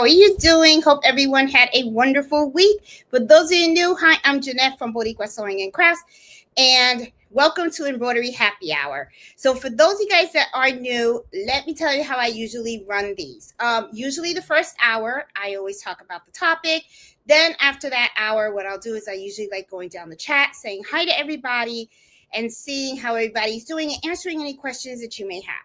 are you doing? Hope everyone had a wonderful week. For those of you new, hi, I'm Jeanette from Boricua Sewing and Crafts, and welcome to Embroidery Happy Hour. So for those of you guys that are new, let me tell you how I usually run these. Usually the first hour, I always talk about the topic. Then after that hour, what I'll do is I usually like going down the chat, saying hi to everybody, and seeing how everybody's doing and answering any questions that you may have.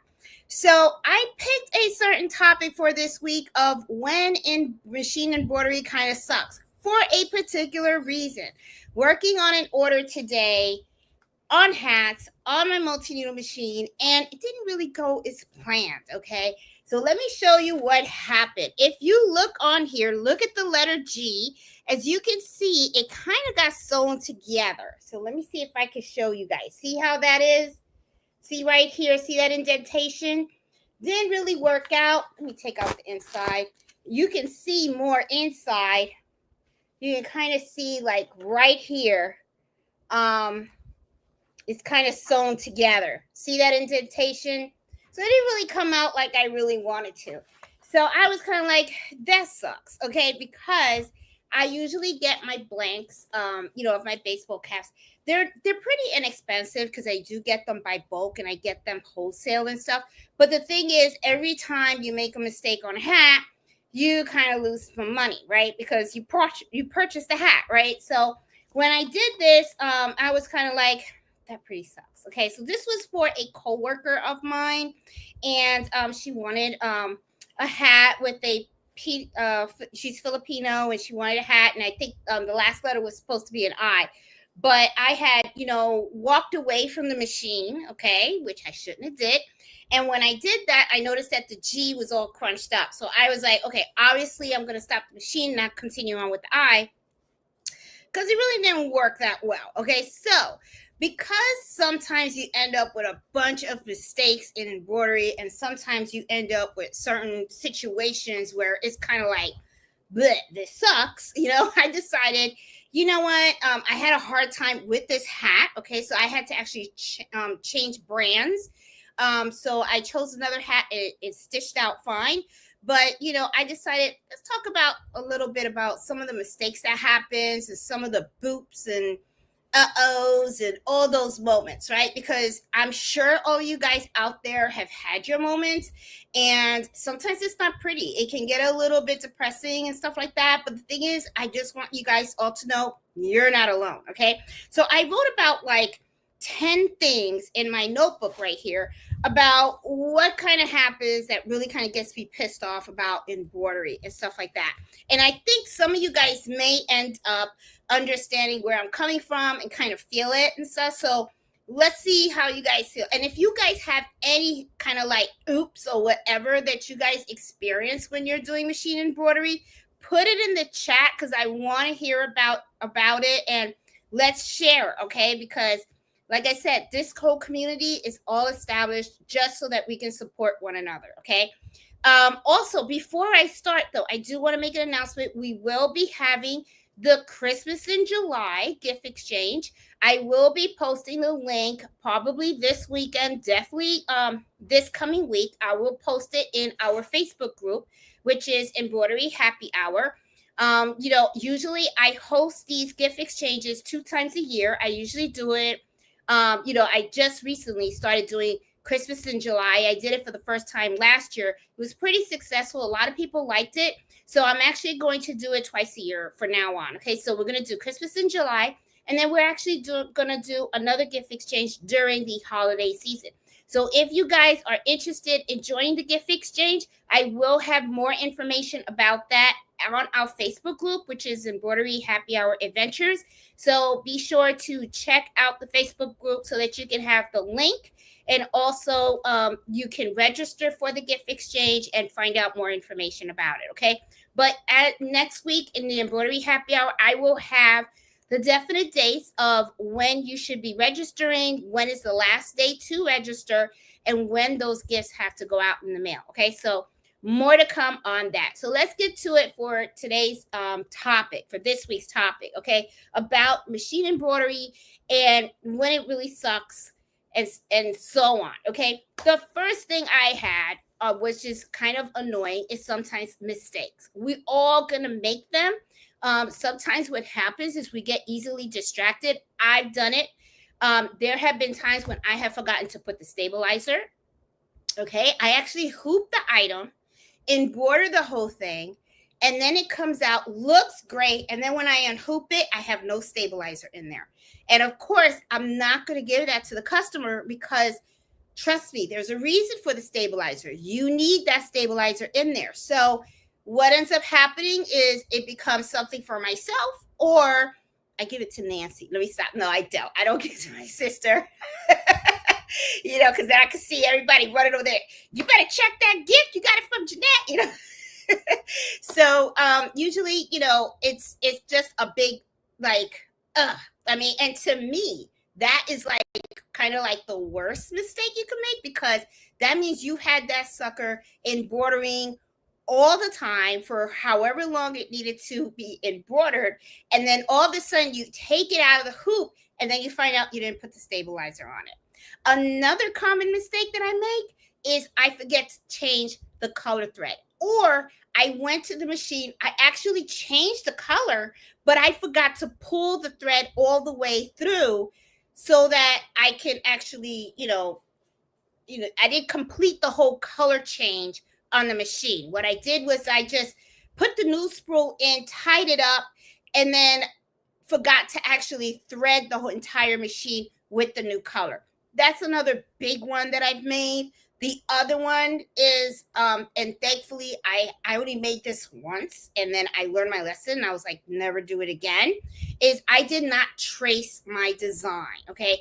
So I picked a certain topic for this week of when in machine embroidery kind of sucks for a particular reason. Working on an order today on hats on my multi-needle machine, and it didn't really go as planned, okay? So let me show you what happened. If you look on here, look at the letter G. As you can see, it kind of got sewn together. So let me see if I can show you guys. See how that is? See right here, see that indentation? Didn't really work out. Let me take out the inside. You can see more inside. You can kind of see like right here. It's kind of sewn together. See that indentation? So it didn't really come out like I really wanted to. So I was kind of like, that sucks, okay? Because I usually get my blanks, of my baseball caps. They're pretty inexpensive because I do get them by bulk and I get them wholesale and stuff. But the thing is, every time you make a mistake on a hat, you kind of lose some money, right? Because you purchased the hat, right? So when I did this, I was kind of like, that pretty sucks. Okay, so this was for a coworker of mine, and she wanted a hat with a she's Filipino, and she wanted a hat, and I think the last letter was supposed to be an I, but I had walked away from the machine, okay, which I shouldn't have did. And when I did that, I noticed that the G was all crunched up. So I was like, okay, obviously I'm going to stop the machine and not continue on with the I, because it really didn't work that well. Okay, so because sometimes you end up with a bunch of mistakes in embroidery, and sometimes you end up with certain situations where it's kind of like, bleh, this sucks. I decided, you know what? I had a hard time with this hat. Okay, so I had to actually change brands. So I chose another hat. It's stitched out fine. But, I decided, let's talk about a little bit about some of the mistakes that happens and some of the boops and uh-ohs and all those moments, right? Because I'm sure all you guys out there have had your moments, and sometimes it's not pretty. It can get a little bit depressing and stuff like that. But the thing is, I just want you guys all to know you're not alone, okay? So I wrote about like 10 things in my notebook right here about what kind of happens that really kind of gets me pissed off about embroidery and stuff like that. And I think some of you guys may end up understanding where I'm coming from and kind of feel it and stuff. So let's see how you guys feel. And if you guys have any kind of like oops or whatever that you guys experience when you're doing machine embroidery, put it in the chat, because I want to hear about it, and let's share, okay? Because like I said, this whole community is all established just so that we can support one another, okay? Also, before I start, though, I do want to make an announcement. We will be having the Christmas in July gift exchange. I will be posting the link probably this weekend, definitely this coming week. I will post it in our Facebook group, which is Embroidery Happy Hour. Usually I host these gift exchanges 2 times a year. I usually do it. I just recently started doing Christmas in July. I did it for the first time last year. It was pretty successful. A lot of people liked it. So I'm actually going to do it twice a year from now on. Okay, so we're going to do Christmas in July, and then we're actually going to do another gift exchange during the holiday season. So if you guys are interested in joining the gift exchange, I will have more information about that on our Facebook group, which is Embroidery Happy Hour Adventures. So be sure to check out the Facebook group so that you can have the link, and also you can register for the gift exchange and find out more information about it, okay? But next week in the Embroidery Happy Hour, I will have the definite dates of when you should be registering, when is the last day to register, and when those gifts have to go out in the mail, okay? So more to come on that. So let's get to it for today's topic, for this week's topic, okay? About machine embroidery and when it really sucks and so on, okay? The first thing I had which is kind of annoying, is sometimes mistakes. We all gonna make them. Sometimes what happens is we get easily distracted. I've done it. There have been times when I have forgotten to put the stabilizer. Okay, I actually hoop the item, embroider the whole thing, and then it comes out, looks great. And then when I unhoop it, I have no stabilizer in there. And of course, I'm not going to give that to the customer because trust me, there's a reason for the stabilizer. You need that stabilizer in there. So what ends up happening is it becomes something for myself, or I give it to Nancy. Let me stop. No, I don't. I don't give it to my sister. Because then I can see everybody running over there. You better check that gift. You got it from Jeanette, So usually, it's just a big and to me, that is like kind of like the worst mistake you can make, because that means you had that sucker embroidering all the time for however long it needed to be embroidered, and then all of a sudden you take it out of the hoop and then you find out you didn't put the stabilizer on it. Another common mistake that I make is I forget to change the color thread, or I went to the machine, I actually changed the color, but I forgot to pull the thread all the way through so that I can actually, I didn't complete the whole color change on the machine. What I did was I just put the new spool in, tied it up, and then forgot to actually thread the whole entire machine with the new color. That's another big one that I've made. The other one is, and thankfully I only made this once, and then I learned my lesson. I was like, never do it again, is I did not trace my design. Okay.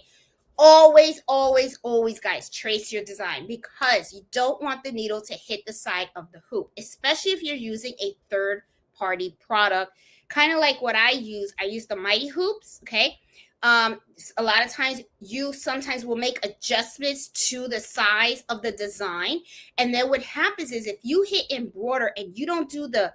Always, always, always, guys, trace your design, because you don't want the needle to hit the side of the hoop, especially if you're using a third party product. Kind of like what I use the Mighty Hoops. Okay. A lot of times you sometimes will make adjustments to the size of the design. And then what happens is if you hit embroider and you don't do the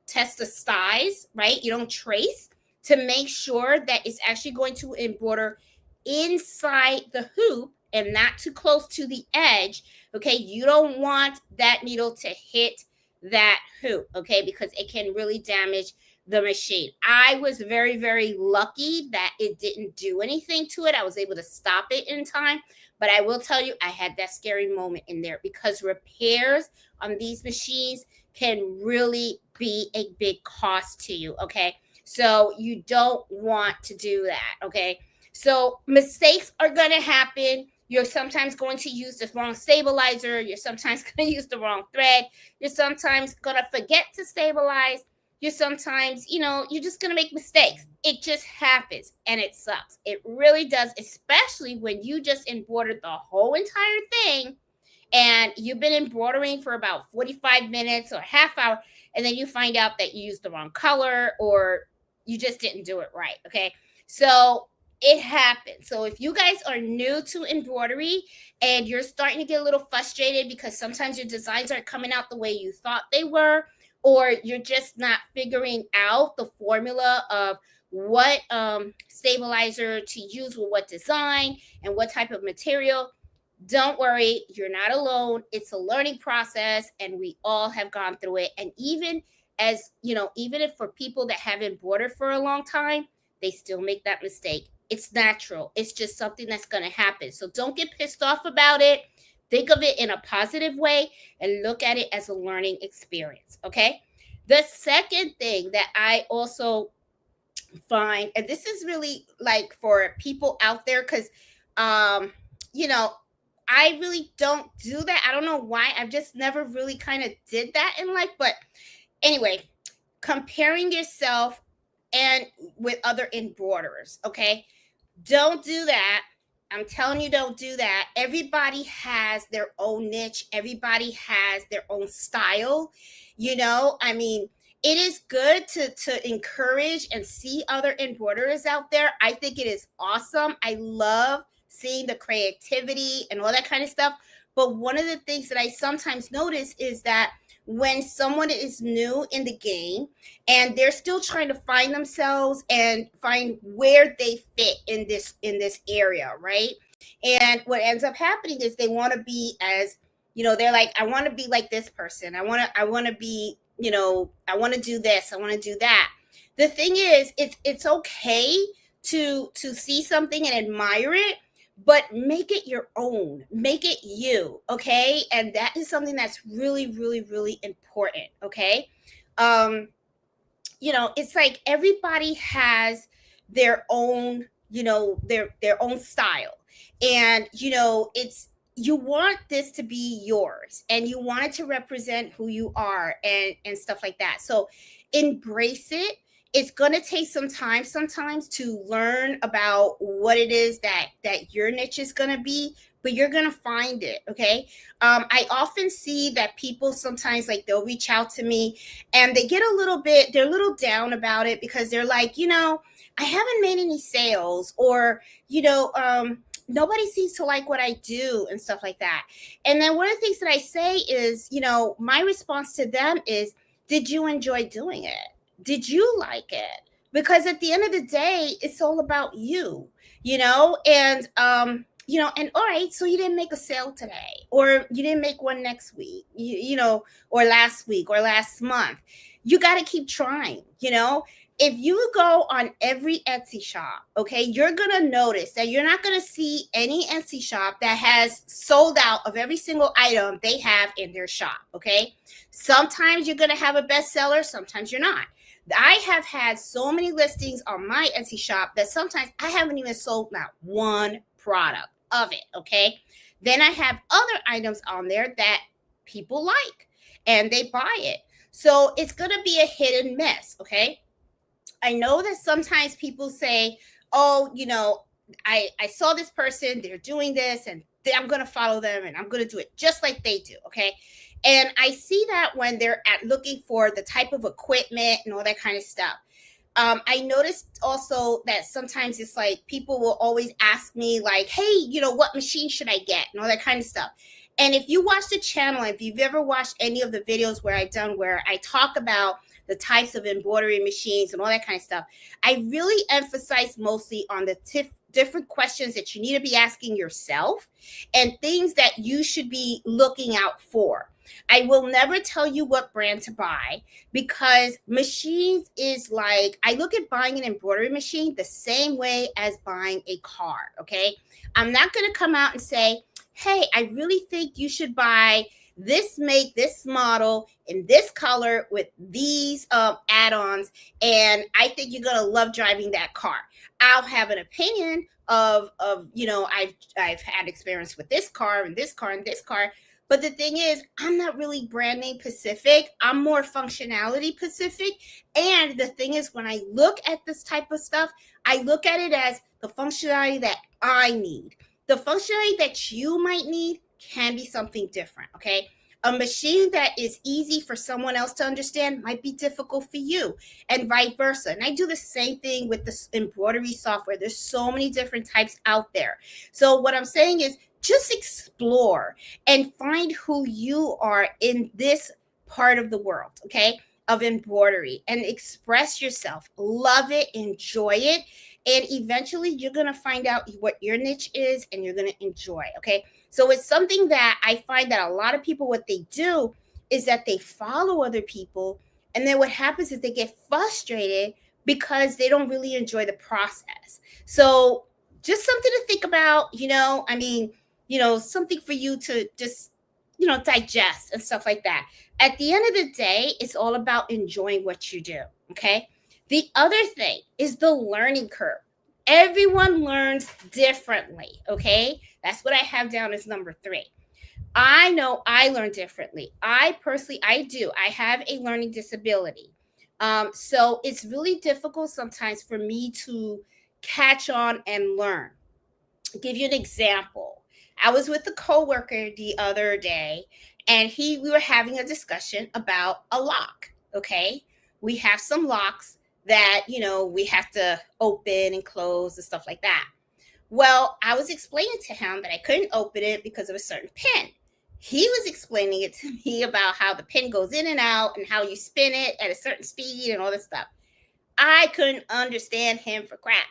test the size, right? You don't trace to make sure that it's actually going to embroider inside the hoop and not too close to the edge. Okay. You don't want that needle to hit that hoop. Okay. Because it can really damage the machine. I was very, very lucky that it didn't do anything to it. I was able to stop it in time. But I will tell you, I had that scary moment in there, because repairs on these machines can really be a big cost to you. Okay. So you don't want to do that. Okay. So mistakes are going to happen. You're sometimes going to use the wrong stabilizer. You're sometimes going to use the wrong thread. You're sometimes going to forget to stabilize. You're sometimes, you're just going to make mistakes. It just happens, and it sucks. It really does, especially when you just embroidered the whole entire thing and you've been embroidering for about 45 minutes or half hour, and then you find out that you used the wrong color or you just didn't do it right. Okay. So it happens. So if you guys are new to embroidery and you're starting to get a little frustrated because sometimes your designs aren't coming out the way you thought they were, or you're just not figuring out the formula of what stabilizer to use with what design and what type of material, don't worry, you're not alone. It's a learning process, and we all have gone through it. And even if for people that have embroidered for a long time, they still make that mistake. It's natural. It's just something that's going to happen. So don't get pissed off about it. Think of it in a positive way and look at it as a learning experience. Okay. The second thing that I also find, and this is really like for people out there, because, I really don't do that. I don't know why. I've just never really kind of did that in life. But anyway, comparing yourself and with other embroiderers. Okay. Don't do that. I'm telling you, don't do that. Everybody has their own niche. Everybody has their own style. It is good to encourage and see other embroiderers out there. I think it is awesome. I love seeing the creativity and all that kind of stuff. But one of the things that I sometimes notice is that when someone is new in the game and they're still trying to find themselves and find where they fit in this area, right? And what ends up happening is they want to be as they're like, I want to be like this person. I want to be, I want to do this. I want to do that. The thing is, it's okay to see something and admire it, but make it your own. Make it you, okay? And that is something that's really, really, really important, okay? Um, it's like everybody has their own, their own style. And, it's you want this to be yours and you want it to represent who you are and stuff like that. So embrace it. It's going to take some time sometimes to learn about what it is that your niche is going to be, but you're going to find it, okay? I often see that people sometimes, like, they'll reach out to me and they get a little bit, they're a little down about it because they're like, I haven't made any sales, or nobody seems to like what I do and stuff like that. And then one of the things that I say is, my response to them is, did you enjoy doing it? Did you like it? Because at the end of the day, it's all about you, and all right, so you didn't make a sale today, or you didn't make one next week, or last week or last month. You got to keep trying. If you go on every Etsy shop, okay, you're going to notice that you're not going to see any Etsy shop that has sold out of every single item they have in their shop, okay? Sometimes you're going to have a bestseller, sometimes you're not. I have had so many listings on my Etsy shop that sometimes I haven't even sold not one product of it, okay? Then I have other items on there that people like and they buy it. So it's going to be a hit and miss, okay? I know that sometimes people say, oh, I saw this person, they're doing this, and I'm going to follow them and I'm going to do it just like they do, okay? And I see that when they're looking for the type of equipment and all that kind of stuff. I noticed also that sometimes it's like people will always ask me, like, hey, what machine should I get and all that kind of stuff. And if you watch the channel, if you've ever watched any of the videos where I talk about the types of embroidery machines and all that kind of stuff, I really emphasize mostly on the different questions that you need to be asking yourself and things that you should be looking out for. I will never tell you what brand to buy, because machines is like, I look at buying an embroidery machine the same way as buying a car, okay? I'm not going to come out and say, hey, I really think you should buy this make, this model in this color with these add-ons, and I think you're gonna love driving that car. I'll have an opinion of I've had experience with this car and this car and this car, but the thing is, I'm not really brand name specific. I'm more functionality specific. And the thing is, when I look at this type of stuff, I look at it as the functionality that I need. The functionality that you might need can be something different, okay? A machine that is easy for someone else to understand might be difficult for you, and vice versa. And I do the same thing with this embroidery software. There's so many different types out there. So what I'm saying is, just explore and find who you are in this part of the world, okay, of embroidery, and express yourself. Love it, enjoy it, and eventually you're going to find out what your niche is and you're going to enjoy, okay? So it's something that I find that a lot of people, what they do is that they follow other people, and then what happens is they get frustrated because they don't really enjoy the process. So just something to think about, something for you to just, digest and stuff like that. At the end of the day, it's all about enjoying what you do, okay? The other thing is the learning curve. Everyone learns differently, okay? That's what I have down as number 3. I know I learn differently. I do. I have a learning disability. So it's really difficult sometimes for me to catch on and learn. I'll give you an example. I was with a coworker the other day, and we were having a discussion about a lock. Okay. We have some locks that, we have to open and close and stuff like that. Well, I was explaining to him that I couldn't open it because of a certain pin. He was explaining it to me about how the pin goes in and out and how you spin it at a certain speed and all this stuff. I couldn't understand him for crap.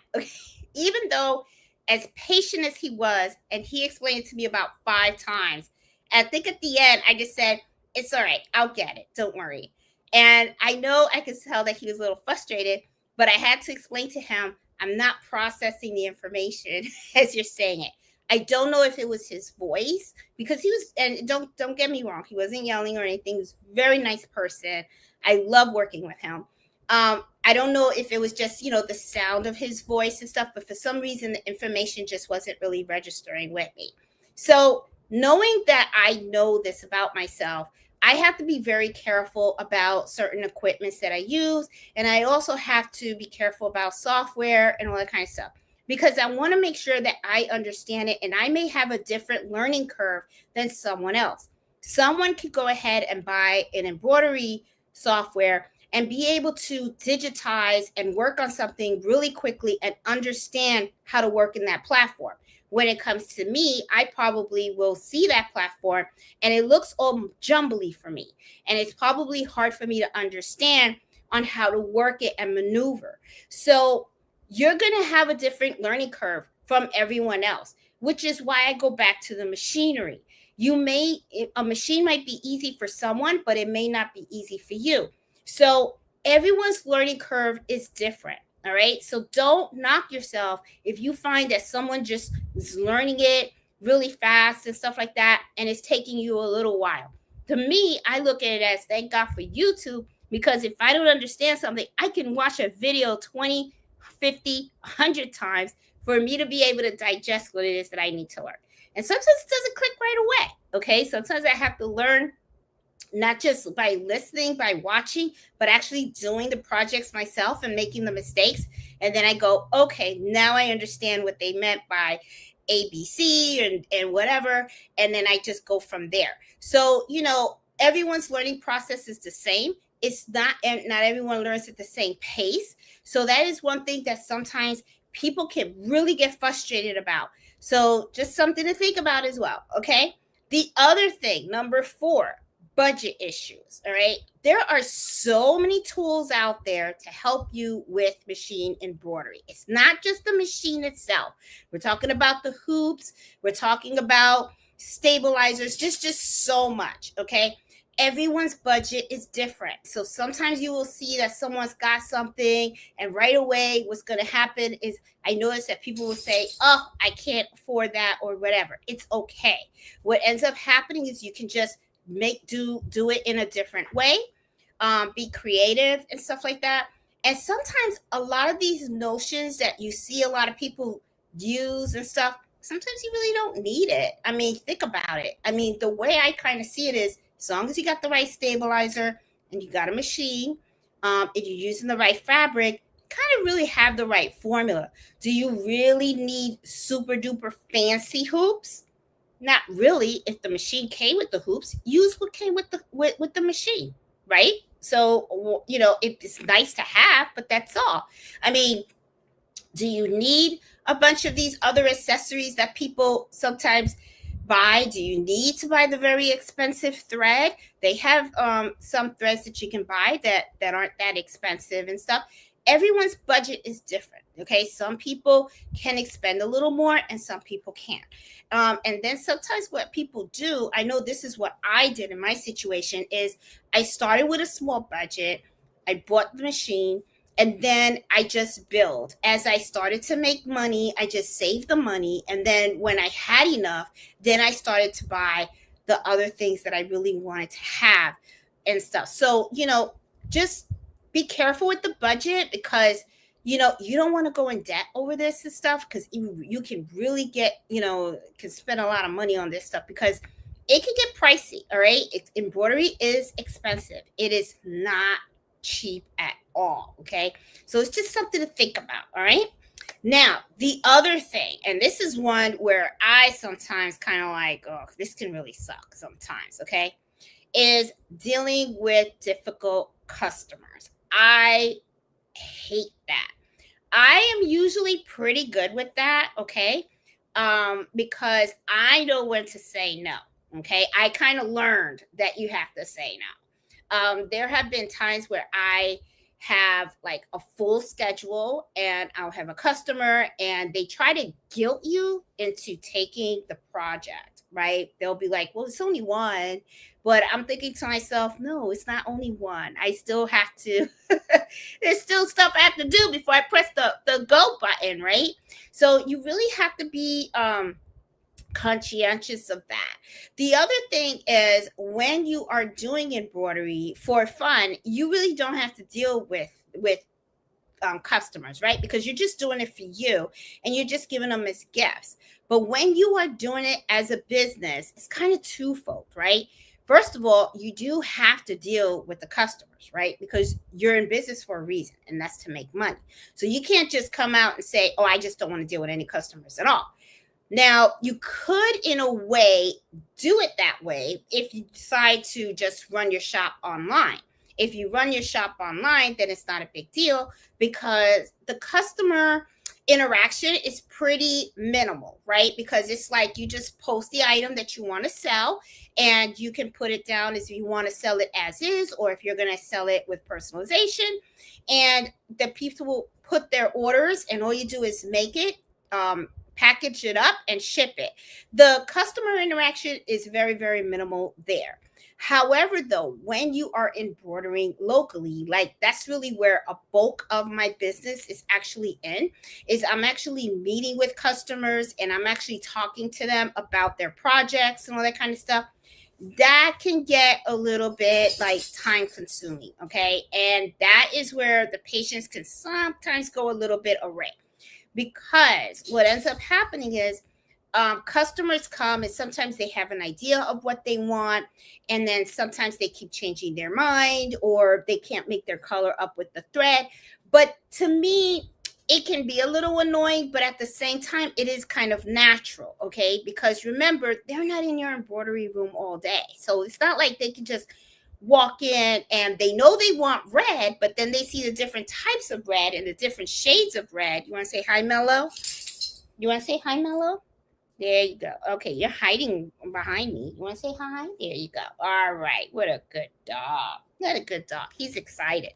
Even though, as patient as he was, and he explained it to me about 5 times, I think at the end, I just said, it's all right. I'll get it. Don't worry. And I know I could tell that he was a little frustrated, but I had to explain to him, I'm not processing the information as you're saying it. I don't know if it was his voice because he was, and don't get me wrong, he wasn't yelling or anything. He was a very nice person. I love working with him. I don't know if it was just, the sound of his voice and stuff, but for some reason the information just wasn't really registering with me. So knowing that I know this about myself, I have to be very careful about certain equipments that I use. And I also have to be careful about software and all that kind of stuff because I want to make sure that I understand it. And I may have a different learning curve than someone else. Someone could go ahead and buy an embroidery software and be able to digitize and work on something really quickly and understand how to work in that platform. When it comes to me, I probably will see that platform and it looks all jumbly for me. And it's probably hard for me to understand on how to work it and maneuver. So you're going to have a different learning curve from everyone else, which is why I go back to the machinery. A machine might be easy for someone, but it may not be easy for you. So everyone's learning curve is different. All right. So don't knock yourself if you find that someone just is learning it really fast and stuff like that, and it's taking you a little while. To me, I look at it as thank God for YouTube, because if I don't understand something, I can watch a video 20, 50, 100 times for me to be able to digest what it is that I need to learn. And sometimes it doesn't click right away. Okay. Sometimes I have to learn not just by listening, by watching, but actually doing the projects myself and making the mistakes. And then I go, okay, now I understand what they meant by ABC and whatever. And then I just go from there. So, everyone's learning process is the same. It's not, and not everyone learns at the same pace. So that is one thing that sometimes people can really get frustrated about. So just something to think about as well. Okay. The other thing, number 4, budget issues. All right. There are so many tools out there to help you with machine embroidery. It's not just the machine itself. We're talking about the hoops. We're talking about stabilizers. There's just so much. Okay. Everyone's budget is different. So sometimes you will see that someone's got something and right away what's going to happen is I notice that people will say, oh, I can't afford that or whatever. It's okay. What ends up happening is you can just do it in a different way, be creative and stuff like that. And sometimes a lot of these notions that you see a lot of people use and stuff, sometimes you really don't need it. I mean, think about it. I mean, the way I kind of see it is as long as you got the right stabilizer and you got a machine, and you're using the right fabric, kind of really have the right formula. Do you really need super duper fancy hoops? Not really. If the machine came with the hoops, use what came with the machine, right? So it's nice to have, but that's all. I mean, do you need a bunch of these other accessories that people sometimes buy? Do you need to buy the very expensive thread? They have some threads that you can buy that aren't that expensive and stuff. Everyone's budget is different. Okay. Some people can expend a little more and some people can't. And then sometimes what people do, I know this is what I did in my situation, is I started with a small budget. I bought the machine and then I just build. As I started to make money, I just saved the money. And then when I had enough, then I started to buy the other things that I really wanted to have and stuff. So, just be careful with the budget because you don't want to go in debt over this and stuff, because you can really can spend a lot of money on this stuff because it can get pricey. All right. Embroidery is expensive. It is not cheap at all. Okay. So it's just something to think about. All right. Now, the other thing, and this is one where I sometimes kind of like, oh, this can really suck sometimes. Okay. Is dealing with difficult customers. I hate that. I am usually pretty good with that, okay? Because I know when to say no, okay? I kind of learned that you have to say no. There have been times where I have like a full schedule, and I'll have a customer and they try to guilt you into taking the project, right? They'll be like, well, it's only one. But I'm thinking to myself, no, it's not only one. I still have to, there's still stuff I have to do before I press the go button, right? So you really have to be conscientious of that. The other thing is, when you are doing embroidery for fun, you really don't have to deal with customers, right? Because you're just doing it for you and you're just giving them as gifts. But when you are doing it as a business, it's kind of twofold, right? First of all, you do have to deal with the customers, right? Because you're in business for a reason, and that's to make money. So you can't just come out and say, oh, I just don't want to deal with any customers at all. Now, you could, in a way, do it that way if you decide to just run your shop online. If you run your shop online, then it's not a big deal because the customer interaction is pretty minimal, right? Because it's like you just post the item that you want to sell, and you can put it down as you want to sell it as is, or if you're going to sell it with personalization, and the people will put their orders, and all you do is make it, package it up, and ship it. The customer interaction is very, very minimal there. However, though, when you are embroidering locally, like that's really where a bulk of my business is actually in, is I'm actually meeting with customers and I'm actually talking to them about their projects and all that kind of stuff. That can get a little bit like time consuming. Okay. And that is where the patience can sometimes go a little bit awry. Because what ends up happening is customers come and sometimes they have an idea of what they want, and then sometimes they keep changing their mind or they can't make their color up with the thread. But to me, it can be a little annoying, but at the same time, it is kind of natural, okay? Because remember, they're not in your embroidery room all day. So it's not like they can just walk in and they know they want red, but then they see the different types of red and the different shades of red. You want to say hi, Mello? You want to say hi, Mello? There you go. Okay, you're hiding behind me. You want to say hi? There you go. All right. What a good dog. What a good dog. He's excited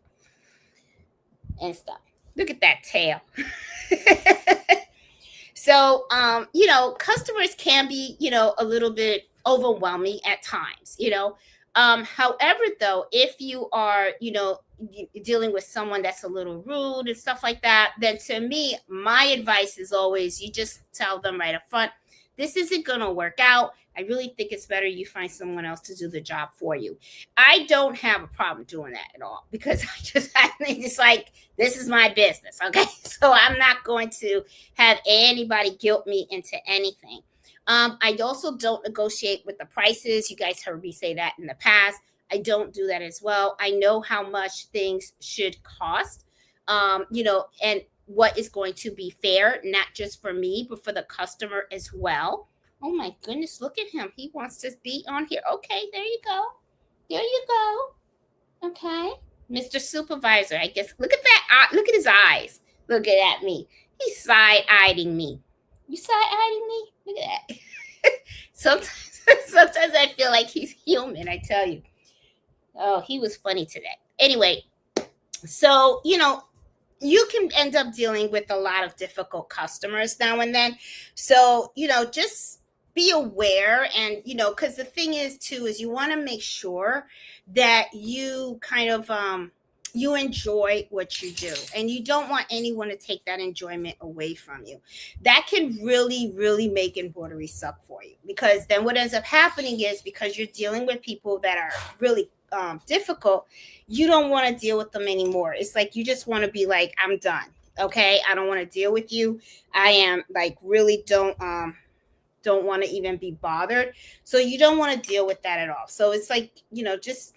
and stuff. Look at that tail. So, customers can be, a little bit overwhelming at times, However, though, if you are, dealing with someone that's a little rude and stuff like that, then to me, my advice is always you just tell them right up front, this isn't going to work out. I really think it's better you find someone else to do the job for you. I don't have a problem doing that at all because I think it's like, this is my business. Okay. So I'm not going to have anybody guilt me into anything. I also don't negotiate with the prices. You guys heard me say that in the past. I don't do that as well. I know how much things should cost, and what is going to be fair, not just for me, but for the customer as well. Oh my goodness, look at him. He wants to be on here. Okay, there you go. There you go. Okay. Mr. Supervisor, I guess. Look at that. Look at his eyes. Look at me. He's side-eyeing me. You side-eyeing me? Look at that. Sometimes I feel like he's human, I tell you. Oh, he was funny today. Anyway, so, you can end up dealing with a lot of difficult customers now and then. So, just be aware. And, because the thing is, too, is you want to make sure that you kind of, you enjoy what you do, and you don't want anyone to take that enjoyment away from you. That can really, really make embroidery suck for you, because then what ends up happening is, because you're dealing with people that are really difficult, you don't want to deal with them anymore. It's like you just want to be like, I'm done. Okay, I don't want to deal with you. I am like really don't want to even be bothered. So you don't want to deal with that at all. So it's like, just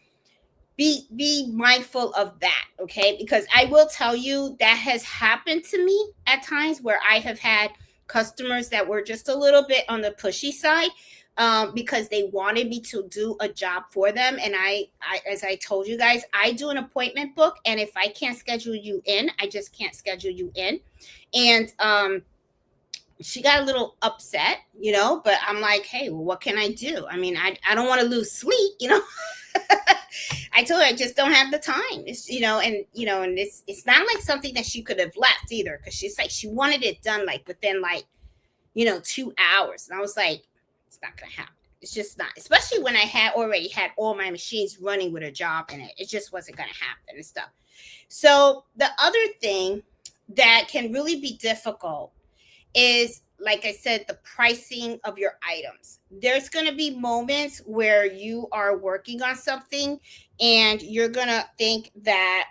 be mindful of that, okay? Because I will tell you that has happened to me at times where I have had customers that were just a little bit on the pushy side, because they wanted me to do a job for them. And I, as I told you guys, I do an appointment book, and if I can't schedule you in, I just can't schedule you in. And she got a little upset, but I'm like, hey, well, what can I do? I mean, I don't want to lose sleep, I told her I just don't have the time. It's, and it's not like something that she could have left either, because she's like, she wanted it done like within like, 2 hours. And I was like, it's not gonna happen. It's just not, especially when I had already had all my machines running with a job in it. It just wasn't gonna happen and stuff. So the other thing that can really be difficult is, like I said, the pricing of your items. There's going to be moments where you are working on something and you're going to think that,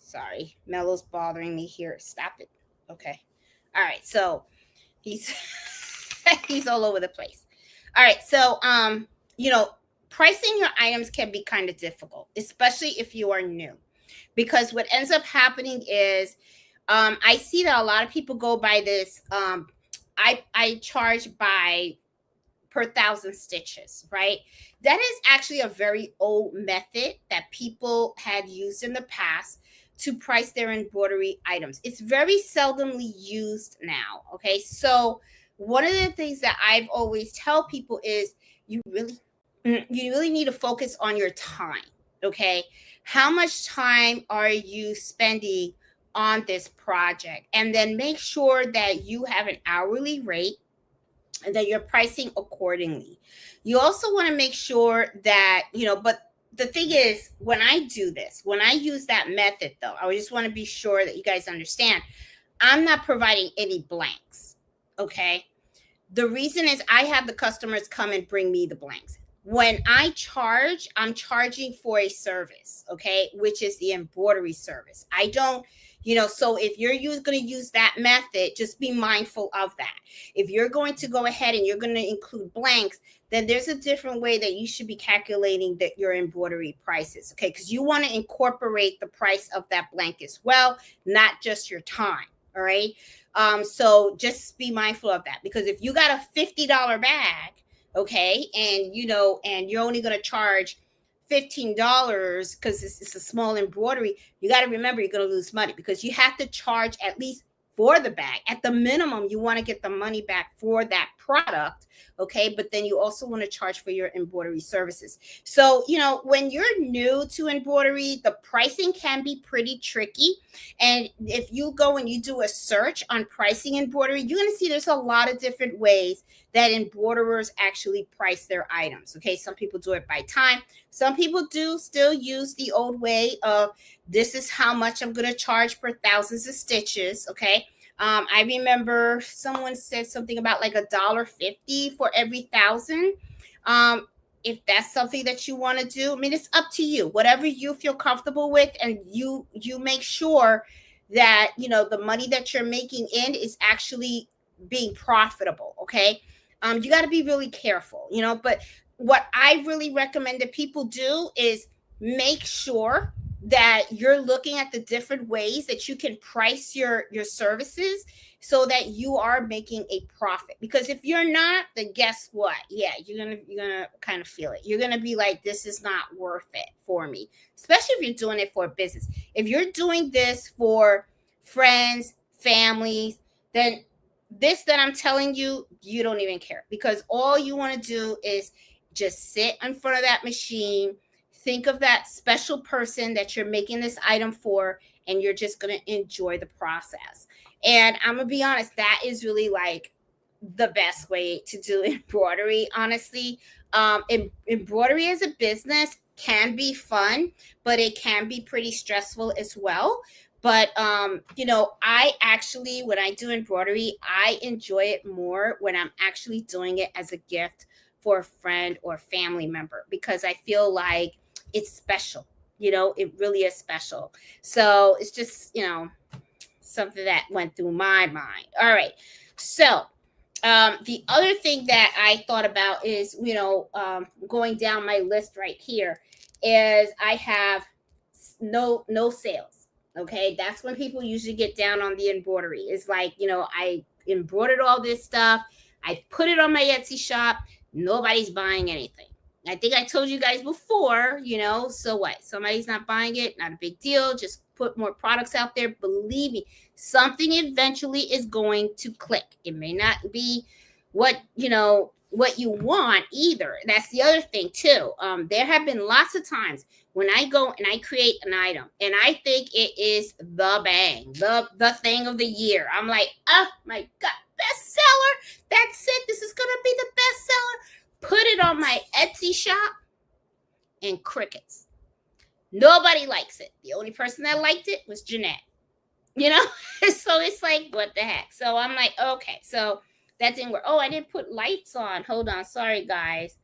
sorry, Mello's bothering me here. Stop it. Okay. All right. So he's, he's all over the place. All right. So, pricing your items can be kind of difficult, especially if you are new, because what ends up happening is, I see that a lot of people go by this. I charge by per 1,000 stitches, right? That is actually a very old method that people had used in the past to price their embroidery items. It's very seldomly used now. Okay, so one of the things that I've always tell people is you really need to focus on your time. Okay, how much time are you spending on this project? And then make sure that you have an hourly rate and that you're pricing accordingly. You also want to make sure that, but the thing is, when I do this, when I use that method, though, I just want to be sure that you guys understand, I'm not providing any blanks. Okay. The reason is I have the customers come and bring me the blanks. When I charge, I'm charging for a service, okay, which is the embroidery service. I don't, so if you're going to use that method, just be mindful of that. If you're going to go ahead and you're going to include blanks, then there's a different way that you should be calculating that your embroidery prices, okay, because you want to incorporate the price of that blank as well, not just your time, all right? So just be mindful of that, because if you got a $50 bag, okay, and you're only going to charge $15 because it's a small embroidery, you got to remember you're going to lose money, because you have to charge at least for the bag. At the minimum, you want to get the money back for that product, okay? But then you also want to charge for your embroidery services. So, when you're new to embroidery, the pricing can be pretty tricky. And if you go and you do a search on pricing embroidery, you're going to see there's a lot of different ways that embroiderers actually price their items, okay? Some people do it by time. Some people do still use the old way of, this is how much I'm going to charge per thousands of stitches, okay? I remember someone said something about like $1.50 for every 1,000. If that's something that you want to do, I mean, it's up to you. Whatever you feel comfortable with, and you make sure that, the money that you're making in is actually being profitable, okay? You got to be really careful, but what I really recommend that people do is make sure that you're looking at the different ways that you can price your services so that you are making a profit. Because if you're not, then guess what? Yeah, you're gonna kind of feel it. You're gonna be like, this is not worth it for me, especially if you're doing it for a business. If you're doing this for friends, families, then this that I'm telling you, you don't even care, because all you want to do is just sit in front of that machine, think of that special person that you're making this item for, and you're just going to enjoy the process. And I'm going to be honest, that is really like the best way to do embroidery, honestly. Embroidery as a business can be fun, but it can be pretty stressful as well. But, I actually, when I do embroidery, I enjoy it more when I'm actually doing it as a gift for a friend or family member, because I feel like it's special. It really is special. So it's just, something that went through my mind. All right. So the other thing that I thought about is, going down my list right here, is I have no sales. Okay, that's when people usually get down on the embroidery. It's like, I embroidered all this stuff, I put it on my Etsy shop, nobody's buying anything. I think I told you guys before, so what? Somebody's not buying it, not a big deal. Just put more products out there. Believe me, something eventually is going to click. It may not be what, what you want either. That's the other thing too. There have been lots of times when I go and I create an item and I think it is the bang, the thing of the year. I'm like, oh my god, bestseller! That's it. This is gonna be the bestseller. Put it on my Etsy shop, and crickets. Nobody likes it. The only person that liked it was Jeanette. You know, so it's like, what the heck? So I'm like, okay, so that didn't work. Oh, I didn't put lights on. Hold on, sorry guys.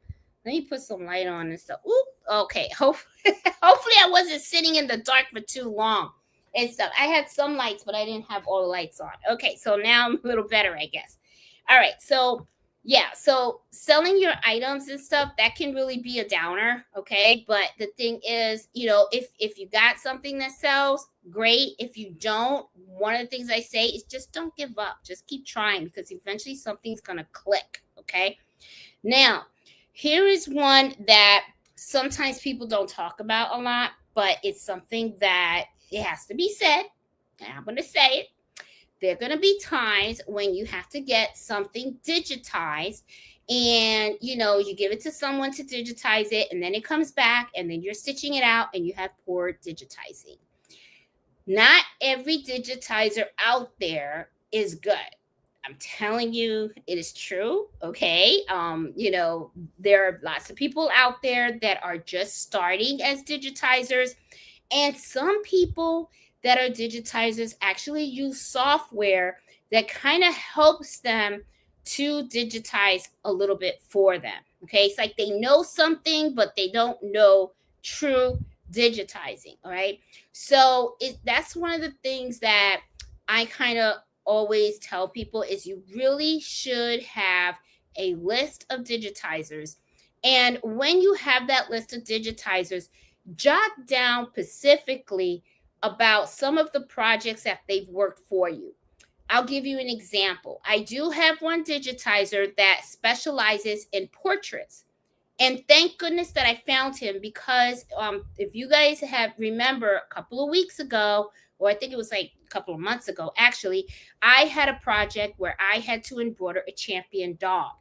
Let me put some light on and stuff. Oop, okay. Hopefully I wasn't sitting in the dark for too long and stuff. I had some lights, but I didn't have all the lights on. Okay, so now I'm a little better, I guess. All right, so yeah, so selling your items and stuff, that can really be a downer, okay? But the thing is, if you got something that sells, great. If you don't, one of the things I say is just don't give up. Just keep trying, because eventually something's going to click, okay? Now, here is one that sometimes people don't talk about a lot, but it's something that it has to be said, and I'm going to say it. There are going to be times when you have to get something digitized, and you give it to someone to digitize it, and then it comes back, and then you're stitching it out and you have poor digitizing. Not every digitizer out there is good. I'm telling you, it is true. Okay. There are lots of people out there that are just starting as digitizers, and some people that are digitizers actually use software that kind of helps them to digitize a little bit for them. Okay. It's like they know something, but they don't know true digitizing. All right. So that's one of the things that I kind of always tell people is you really should have a list of digitizers. And when you have that list of digitizers, jot down specifically about some of the projects that they've worked for you. I'll give you an example. I do have one digitizer that specializes in portraits. And thank goodness that I found him, because if you guys remember a couple of weeks ago, or I think it was like a couple of months ago, actually, I had a project where I had to embroider a champion dog.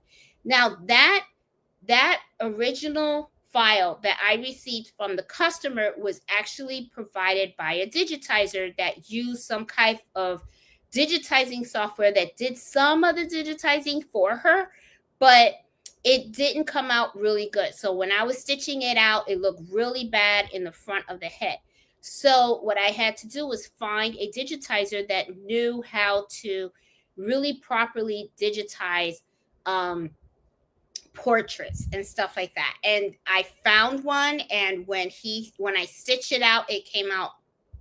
Now that original file that I received from the customer was actually provided by a digitizer that used some kind of digitizing software that did some of the digitizing for her, but it didn't come out really good. So when I was stitching it out, it looked really bad in the front of the head. So what I had to do was find a digitizer that knew how to really properly digitize portraits and stuff like that. And I found one, and when I stitched it out, it came out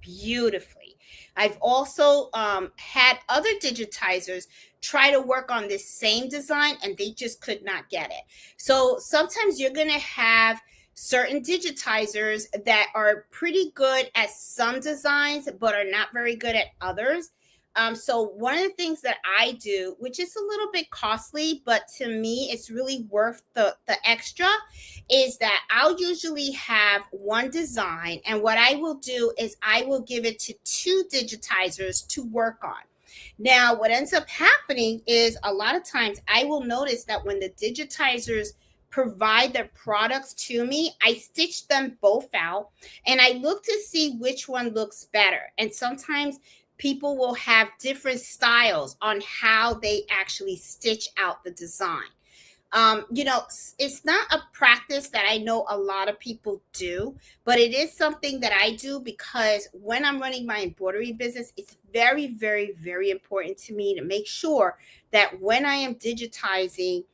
beautifully. I've also had other digitizers try to work on this same design, and they just could not get it. So sometimes you're going to have certain digitizers that are pretty good at some designs but are not very good at others. So one of the things that I do, which is a little bit costly, but to me it's really worth the extra, is that I'll usually have one design, and what I will do is I will give it to two digitizers to work on. Now, what ends up happening is a lot of times I will notice that when the digitizers provide their products to me, I stitch them both out and I look to see which one looks better. And sometimes people will have different styles on how they actually stitch out the design. It's not a practice that I know a lot of people do, but it is something that I do because when I'm running my embroidery business, it's very, very, very important to me to make sure that when I am digitizing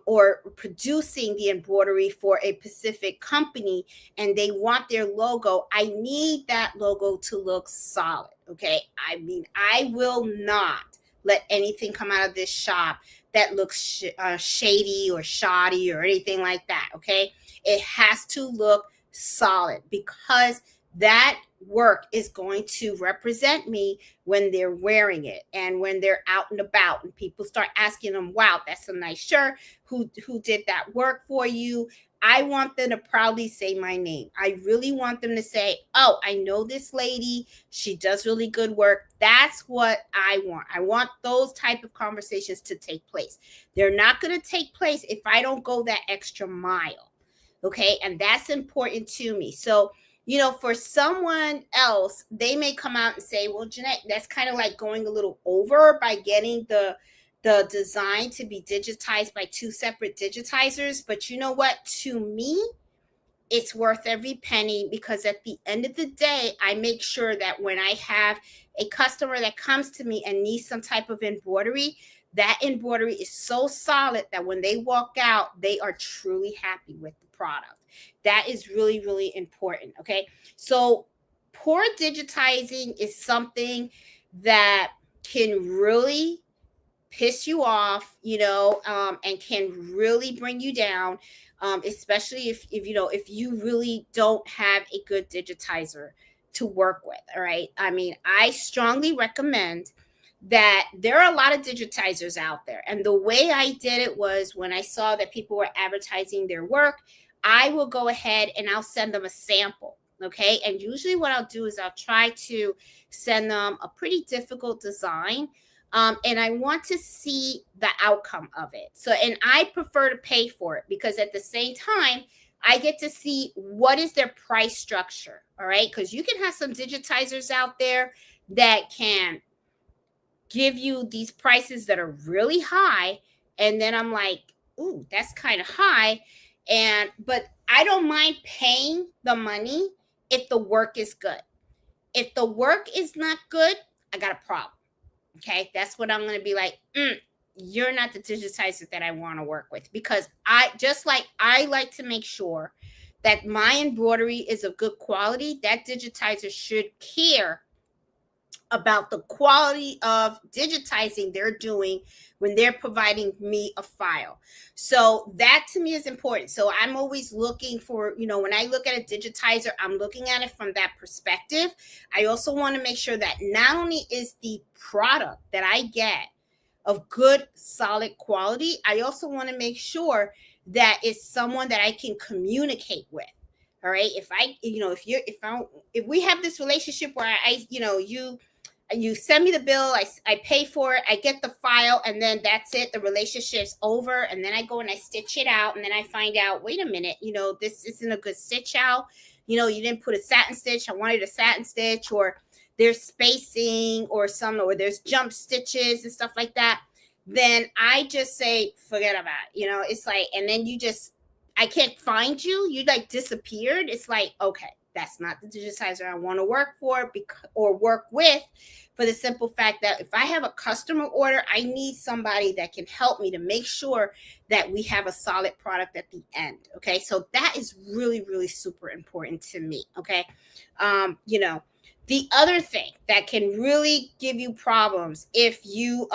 or producing the embroidery for a specific company and they want their logo, I need that logo to look solid. Okay. I mean, I will not let anything come out of this shop that looks shady or shoddy or anything like that. Okay. It has to look solid because that work is going to represent me when they're wearing it and when they're out and about and people start asking them, wow, that's a nice shirt. Who did that work for you? I want them to proudly say my name. I really want them to say, oh, I know this lady. She does really good work. That's what I want. I want those type of conversations to take place. They're not going to take place if I don't go that extra mile. Okay. And that's important to me. So, for someone else, they may come out and say, well, Jeanette, that's kind of like going a little over by getting the design to be digitized by two separate digitizers. But you know what? To me, it's worth every penny, because at the end of the day, I make sure that when I have a customer that comes to me and needs some type of embroidery, that embroidery is so solid that when they walk out, they are truly happy with the product. That is really, really important. Okay. So poor digitizing is something that can really piss you off, and can really bring you down, especially if you really don't have a good digitizer to work with. All right. I mean, I strongly recommend that there are a lot of digitizers out there. And the way I did it was when I saw that people were advertising their work, I will go ahead and I'll send them a sample. Okay. And usually what I'll do is I'll try to send them a pretty difficult design, and I want to see the outcome of it. So, and I prefer to pay for it because at the same time, I get to see what is their price structure. All right. Because you can have some digitizers out there that can give you these prices that are really high. And then I'm like, ooh, that's kind of high. But I don't mind paying the money if the work is good. If the work is not good, I got a problem. Okay, that's what I'm going to be like. You're not the digitizer that I want to work with, because I like to make sure that my embroidery is of good quality. That digitizer should care about the quality of digitizing they're doing when they're providing me a file. So that to me is important. So I'm always looking for, when I look at a digitizer, I'm looking at it from that perspective. I also want to make sure that not only is the product that I get of good, solid quality, I also want to make sure that it's someone that I can communicate with. All right. If we have this relationship where you send me the bill, I pay for it, I get the file, and then that's it. The relationship's over. And then I go and I stitch it out. And then I find out, wait a minute, this isn't a good stitch out. You didn't put a satin stitch. I wanted a satin stitch, or there's spacing or there's jump stitches and stuff like that. Then I just say, forget about it. It's like, and then I can't find you. You like disappeared. It's like, okay, that's not the digitizer I want to work for or work with, for the simple fact that if I have a customer order, I need somebody that can help me to make sure that we have a solid product at the end. Okay. So that is really, really super important to me. Okay. The other thing that can really give you problems if you,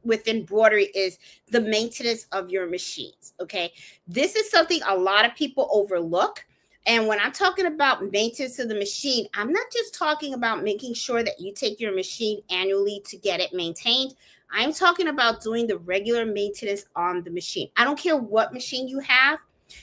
with embroidery is the maintenance of your machines. Okay. This is something a lot of people overlook. And when I'm talking about maintenance of the machine, I'm not just talking about making sure that you take your machine annually to get it maintained. I'm talking about doing the regular maintenance on the machine. I don't care what machine you have.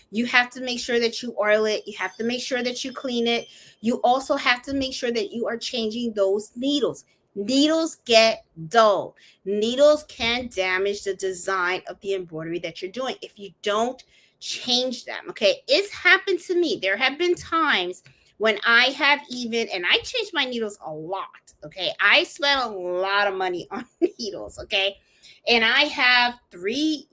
You have to make sure that you oil it. You have to make sure that you clean it. You also have to make sure that you are changing those needles. Needles get dull. Needles can damage the design of the embroidery that you're doing if you don't change them. Okay. It's happened to me. There have been times when I have and I change my needles a lot. Okay. I spend a lot of money on needles. Okay. And I have 3,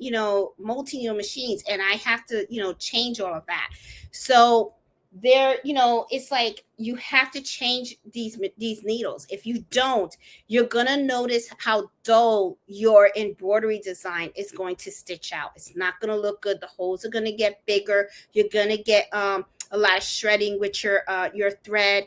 multi-needle machines, and I have to, change all of that. So it's like you have to change these needles. If you don't, you're going to notice how dull your embroidery design is going to stitch out. It's not going to look good. The holes are going to get bigger. You're going to get a lot of shredding with your thread.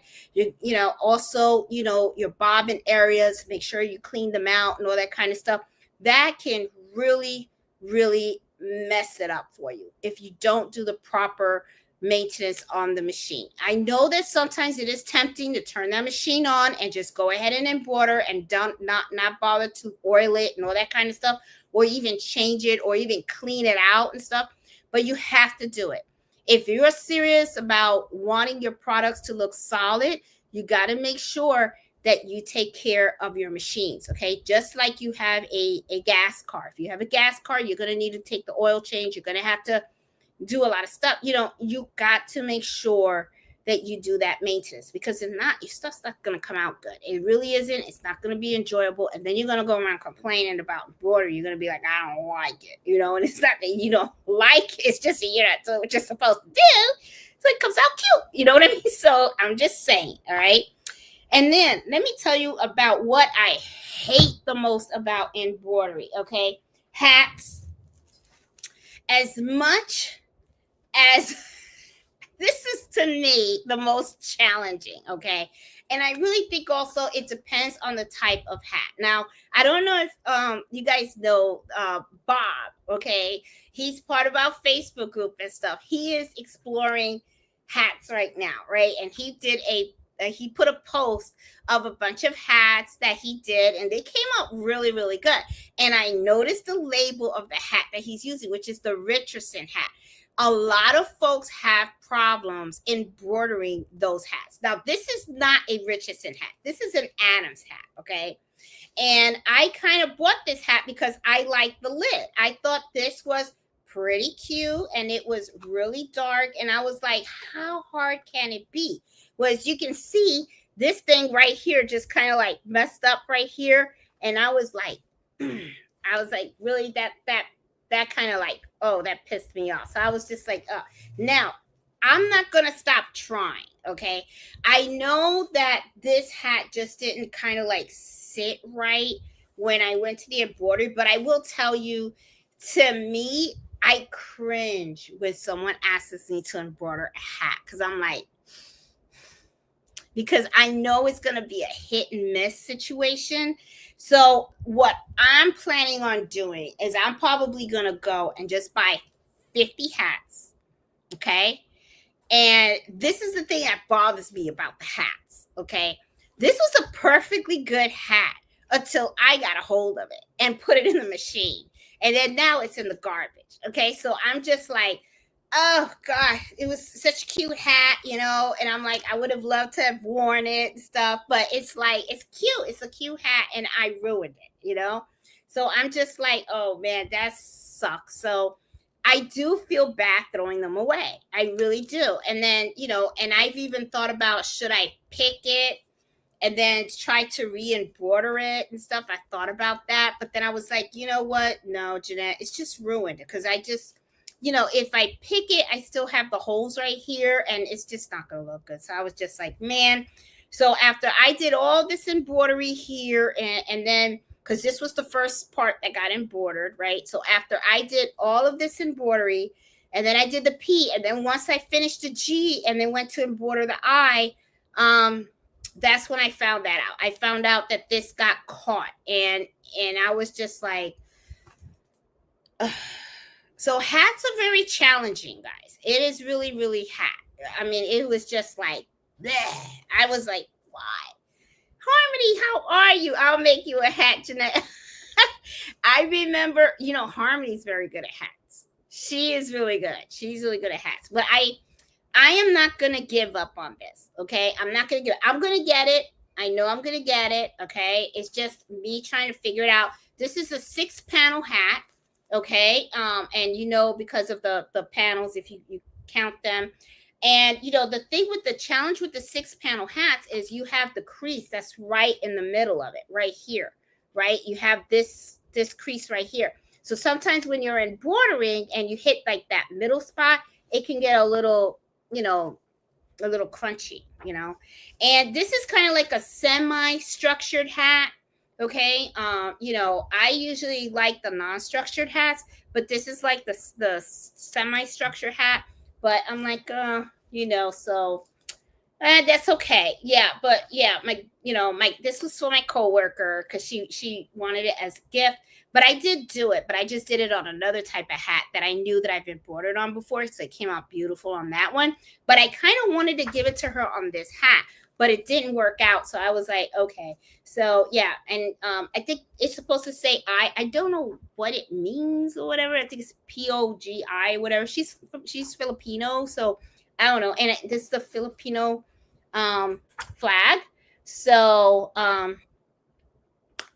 Also, your bobbin areas, make sure you clean them out and all that kind of stuff. That can really, really mess it up for you if you don't do the proper maintenance on the machine. I know that sometimes it is tempting to turn that machine on and just go ahead and embroider and don't not bother to oil it and all that kind of stuff, or even change it or even clean it out and stuff. But you have to do it. If you're serious about wanting your products to look solid, you got to make sure that you take care of your machines. Okay, just like you have a gas car. If you have a gas car, you're going to need to take the oil change. You're going to have to do a lot of stuff. You got to make sure that you do that maintenance, because if not, your stuff's not going to come out good. It really isn't. It's not going to be enjoyable. And then you're going to go around complaining about embroidery. You're going to be like, I don't like it, and it's not that you don't like it. It's just that you're not doing what you're supposed to do. So it comes out cute. You know what I mean? So I'm just saying, all right? And then let me tell you about what I hate the most about embroidery, okay? Hats. As much as this is, to me, the most challenging, okay? And I really think also it depends on the type of hat. Now, I don't know if you guys know Bob, okay? He's part of our Facebook group and stuff. He is exploring hats right now, right? And he put a post of a bunch of hats that he did, and they came out really, really good. And I noticed the label of the hat that he's using, which is the Richardson hat. A lot of folks have problems embroidering those hats. Now, this is not a Richardson hat. This is an Adams hat, okay? And I kind of bought this hat because I liked the lid. I thought this was pretty cute, and it was really dark. And I was like, how hard can it be? Well, as you can see, this thing right here just kind of like messed up right here. And I was like, really, that kind of like, oh, that pissed me off. So I was just like, now I'm not going to stop trying. Okay. I know that this hat just didn't kind of like sit right when I went to the embroidery, but I will tell you, to me, I cringe when someone asks me to embroider a hat, because I know it's going to be a hit and miss situation. So what I'm planning on doing is I'm probably going to go and just buy 50 hats. Okay. And this is the thing that bothers me about the hats. Okay. This was a perfectly good hat until I got a hold of it and put it in the machine. And then now it's in the garbage. Okay. So I'm just like, oh God, it was such a cute hat, and I'm like, I would have loved to have worn it and stuff, but it's like, it's cute. It's a cute hat, and I ruined it, So I'm just like, oh man, that sucks. So I do feel bad throwing them away. I really do. And then, and I've even thought about, should I pick it and then try to re-embroider it and stuff? I thought about that, but then I was like, you know what? No, Jeanette, it's just ruined, because I just, if I pick it, I still have the holes right here, and it's just not going to look good. So I was just like, man. So after I did all this embroidery here, and then, because this was the first part that got embroidered, right? So after I did all of this embroidery, and then I did the P, and then once I finished the G and then went to embroider the I, that's when I found that out. I found out that this got caught, and I was just like, ugh. So hats are very challenging, guys. It is really, really hot. I mean, it was just like, bleh. I was like, why? Harmony, how are you? I'll make you a hat, Jeanette. I remember, Harmony's very good at hats. She is really good. She's really good at hats. But I am not going to give up on this, okay? I'm not going to give it. I'm going to get it. I know I'm going to get it, okay? It's just me trying to figure it out. This is a 6-panel hat. Okay. And because of the panels, if you count them, and the thing with the challenge with the 6-panel hats is you have the crease that's right in the middle of it, right here, right? You have this crease right here. So sometimes when you're embroidering and you hit like that middle spot, it can get a little crunchy, and this is kind of like a semi-structured hat. Okay. I usually like the non-structured hats, but this is like the semi-structured hat. But I'm like, so That's okay. Yeah, but yeah, my this was for my coworker because she wanted it as a gift. But I did do it, but I just did it on another type of hat that I knew that I've been bordered on before, so it came out beautiful on that one. But I kind of wanted to give it to her on this hat, but it didn't work out. So I was like, okay. So yeah, and I think it's supposed to say I. I don't know what it means or whatever. I think it's POGI, whatever. She's Filipino, so I don't know. And this is the Filipino flag. So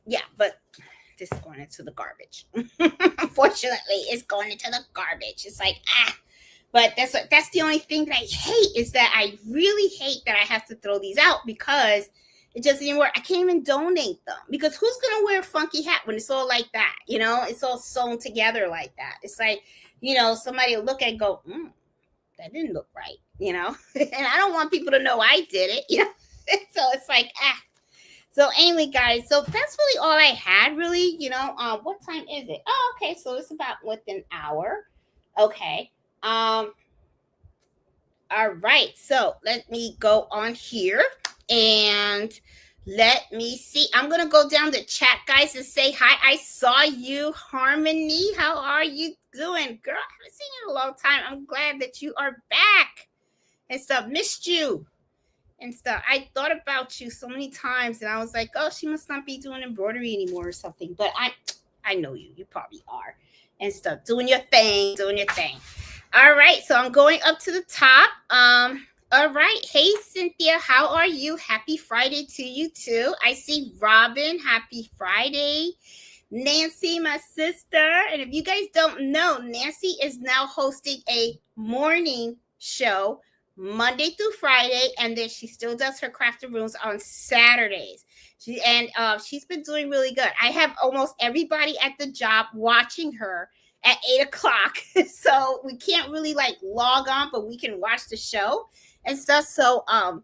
yeah, but this is going into the garbage. Unfortunately, it's going into the garbage. It's like but that's the only thing that I hate is that I really hate that I have to throw these out because it just didn't work. I can't even donate them because who's gonna wear a funky hat when it's all like that? It's all sewn together like that. It's like somebody will look at it and go, that didn't look right. And I don't want people to know I did it. So it's like so anyway, guys, so that's really all I had, really. What time is it? Oh, okay, so it's about within an hour. Okay. All right, so let me go on here and let me see. I'm gonna go down the chat, guys, and say hi. I saw you, Harmony. How are you doing, girl? I haven't seen you in a long time. I'm glad that you are back and stuff. Missed you and stuff. I thought about you so many times, and I was like, oh, she must not be doing embroidery anymore or something. But I know you. You probably are and stuff. Doing your thing, doing your thing. All right, so I'm going up to the top. All right. Hey, Cynthia, how are you? Happy Friday to you too. I see Robin. Happy Friday. Nancy, my sister. And if you guys don't know, Nancy is now hosting a morning show Monday through Friday, and then she still does her crafted rooms on Saturdays. She's been doing really good. I have almost everybody at the job watching her at 8 o'clock. So we can't really like log on, but we can watch the show and stuff. So I'm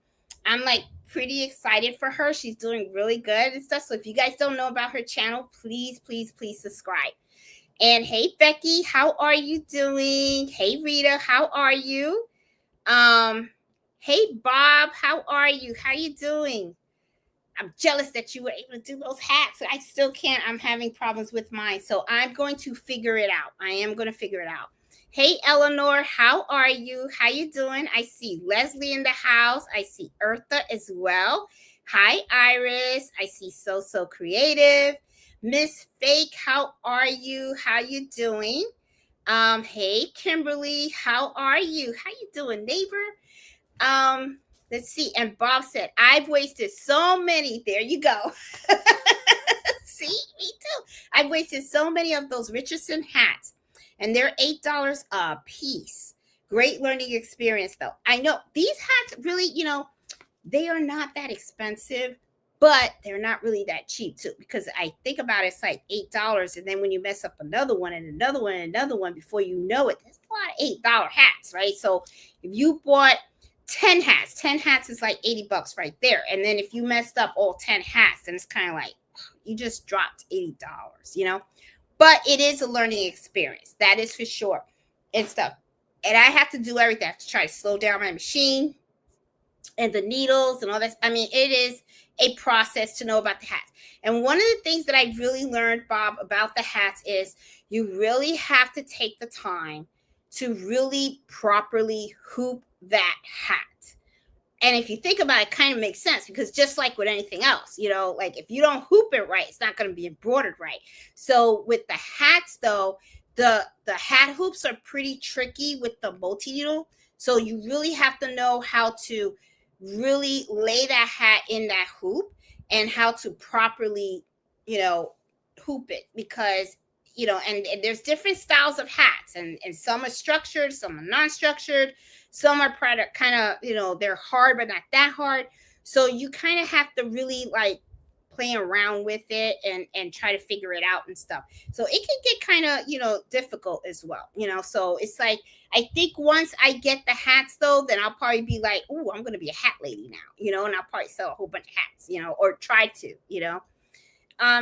like pretty excited for her. She's doing really good and stuff. So if you guys don't know about her channel, please, please, please subscribe. And hey, Becky, how are you doing? Hey, Rita, how are you? Hey, Bob, how are you? How you doing? I'm jealous that you were able to do those hats. I still can't. I'm having problems with mine. So I'm going to figure it out. I am going to figure it out. Hey, Eleanor, how are you? How you doing? I see Leslie in the house. I see Eartha as well. Hi, Iris. I see So Creative. Miss Fake, how are you? How you doing? Hey, Kimberly, how are you? How you doing, neighbor? Let's see. And Bob said, I've wasted so many. There you go. See, me too. I've wasted so many of those Richardson hats, and they're $8 a piece. Great learning experience, though. I know these hats really, they are not that expensive, but they're not really that cheap too. Because I think about it, it's like $8, and then when you mess up another one and another one and another one, before you know it, there's a lot of $8 hats, right? So if you bought 10 hats is like $80 right there. And then if you messed up all 10 hats, then it's kind of like you just dropped $80, but it is a learning experience. That is for sure and stuff. And I have to do everything. I have to try to slow down my machine and the needles and all that. I mean, it is a process to know about the hats. And one of the things that I really learned, Bob, about the hats is you really have to take the time to really properly hoop that hat. And if you think about it, it kind of makes sense because just like with anything else, like if you don't hoop it right, it's not going to be embroidered right. So with the hats, though, the hat hoops are pretty tricky with the multi-needle. So you really have to know how to really lay that hat in that hoop and how to properly, hoop it because and there's different styles of hats and some are structured, some are non-structured, some are kind of they're hard but not that hard. So you kind of have to really like play around with it and try to figure it out and stuff. So it can get kind of difficult as well. So it's like I think once I get the hats though, then I'll probably be like, oh, I'm gonna be a hat lady now, and I'll probably sell a whole bunch of hats, or try to.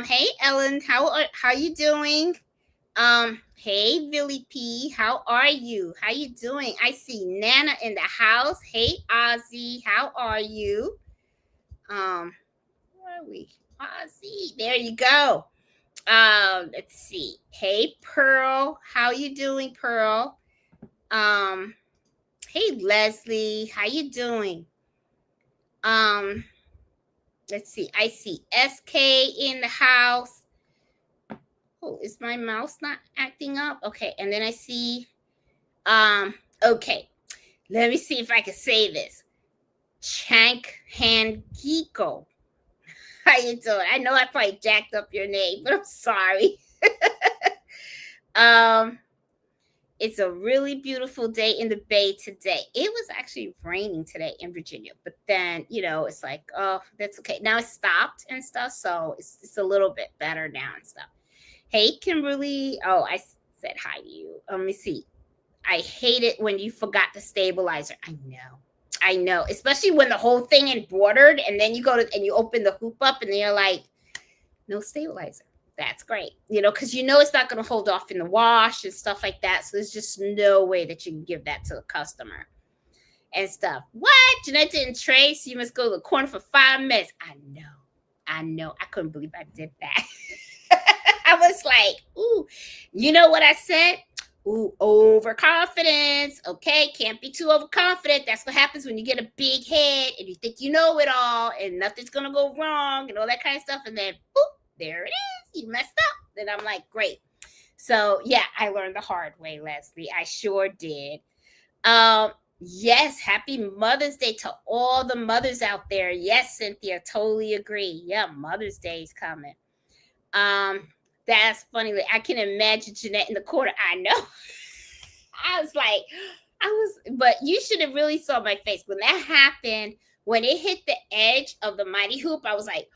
Hey, Ellen, how you doing? Hey Billy P, how are you? How you doing? I see Nana in the house. Hey Ozzy, how are you? Where are we? Ozzy, there you go. Let's see. Hey Pearl, how you doing, Pearl? Um, hey Leslie, how you doing? Um, let's see. I see SK in the house. Oh, is my mouse not acting up? Okay, and then I see okay. Let me see if I can say this. Chank Hangiko. How you doing? I know I probably jacked up your name, but I'm sorry. um it's a really beautiful day in the Bay today. It was actually raining today in Virginia, but then, it's like, oh, that's okay. Now it stopped and stuff, so it's a little bit better now and stuff. Hey, Kimberly. Oh, I said hi to you. Let me see. I hate it when you forgot the stabilizer. I know. Especially when the whole thing embroidered and then you go to and you open the hoop up and you're like, no stabilizer. That's great. Because it's not going to hold off in the wash and stuff like that. So there's just no way that you can give that to a customer and stuff. What? Jeanette didn't trace. You must go to the corner for 5 minutes. I know. I couldn't believe I did that. I was like, ooh, you know what I said? Ooh, overconfidence. Okay, can't be too overconfident. That's what happens when you get a big head and you think you know it all and nothing's gonna go wrong and all that kind of stuff. And then, boop, there it is. You messed up. Then I'm like, great. So yeah, I learned the hard way, Leslie. I sure did. Yes, happy Mother's Day to all the mothers out there. Yes, Cynthia, totally agree. Yeah, Mother's Day is coming. Um, that's funny. Like, I can imagine Jeanette in the corner. I know. I was like, but you should have really saw my face when that happened. When it hit the edge of the mighty hoop, I was like,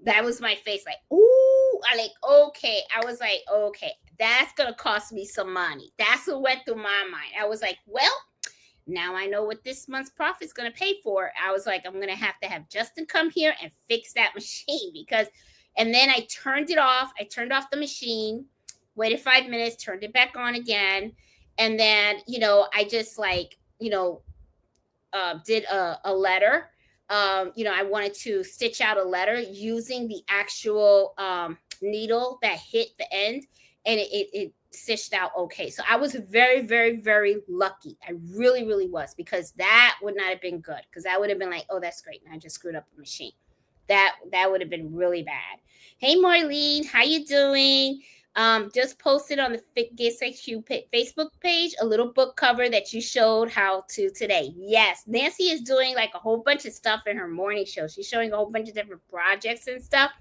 that was my face. Like, ooh, okay. I was like, okay, that's gonna cost me some money. That's what went through my mind. I was like, well, now I know what this month's profit is going to pay for. I was like, I'm going to have Justin come here and fix that machine and then I turned it off. I turned off the machine, waited 5 minutes, turned it back on again. And then, I just did a letter. I wanted to stitch out a letter using the actual needle that hit the end, and it stitched out okay. So I was very, very, very lucky. I really, really was, because that would not have been good, because I would have been like, oh, that's great, and I just screwed up the machine. That would have been really bad. Hey, Marlene, how you doing? Just posted on the GetSexQ Facebook page a little book cover that you showed how to today. Yes, Nancy is doing like a whole bunch of stuff in her morning show. She's showing a whole bunch of different projects and stuff.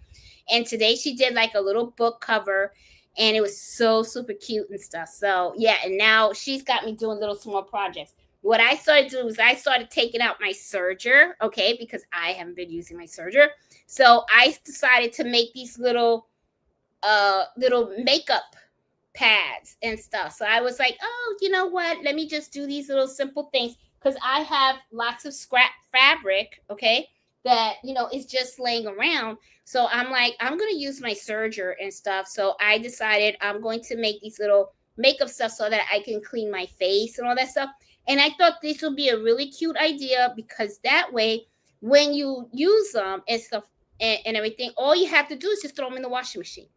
And today she did like a little book cover, and it was so super cute and stuff. So yeah, and now she's got me doing little small projects. What I started doing was I started taking out my serger, okay, because I haven't been using my serger. So I decided to make these little makeup pads and stuff. So I was like, oh, you know what? Let me just do these little simple things, because I have lots of scrap fabric, okay, that is just laying around. So I'm like, I'm gonna use my serger and stuff. So I decided I'm going to make these little makeup stuff so that I can clean my face and all that stuff. And I thought this would be a really cute idea, because that way, when you use them and stuff and everything, all you have to do is just throw them in the washing machine.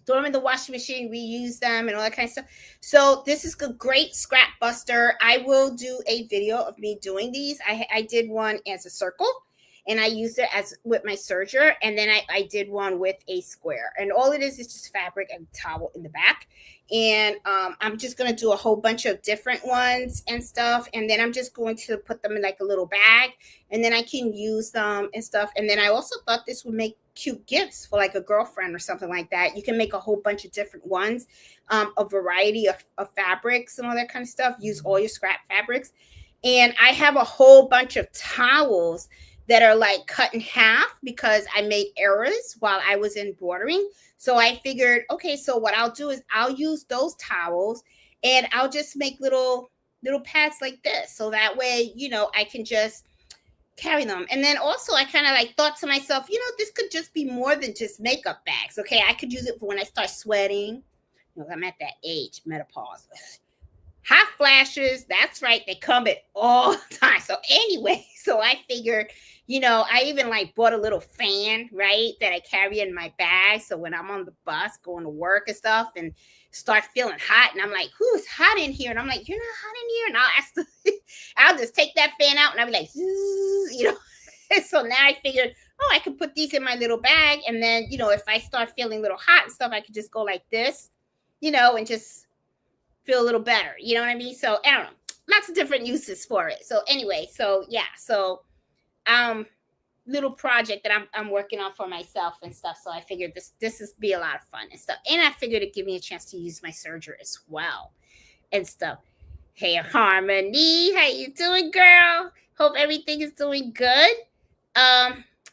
Throw them in the washing machine, reuse them, and all that kind of stuff. So this is a great scrap buster. I will do a video of me doing these. I did one as a circle, and I used it as with my serger, and then I did one with a square. And all it is just fabric and towel in the back. And I'm just going to do a whole bunch of different ones and stuff. And then I'm just going to put them in like a little bag, and then I can use them and stuff. And then I also thought this would make cute gifts for like a girlfriend or something like that. You can make a whole bunch of different ones, a variety of fabrics and all that kind of stuff. Use all your scrap fabrics. And I have a whole bunch of towels that are like cut in half, because I made errors while I was embroidering. So I figured, okay, so what I'll do is I'll use those towels, and I'll just make little pads like this. So that way, I can just carry them. And then also I kind of like thought to myself, this could just be more than just makeup bags. Okay, I could use it for when I start sweating. I'm at that age, menopause. Hot flashes, that's right, they come at all times. So anyway, so I figured, I even like bought a little fan, right, that I carry in my bag. So when I'm on the bus going to work and stuff and start feeling hot, and I'm like, who's hot in here? And I'm like, you're not hot in here. And I'll ask I'll just take that fan out and I'll be like, So now I figured, oh, I could put these in my little bag. And then, if I start feeling a little hot and stuff, I could just go like this, and just feel a little better. You know what I mean? So I don't know. Lots of different uses for it. So anyway, so yeah. So little project that I'm working on for myself and stuff. So I figured this is be a lot of fun and stuff. And I figured it'd give me a chance to use my serger as well and stuff. Hey Harmony, how you doing, girl? Hope everything is doing good.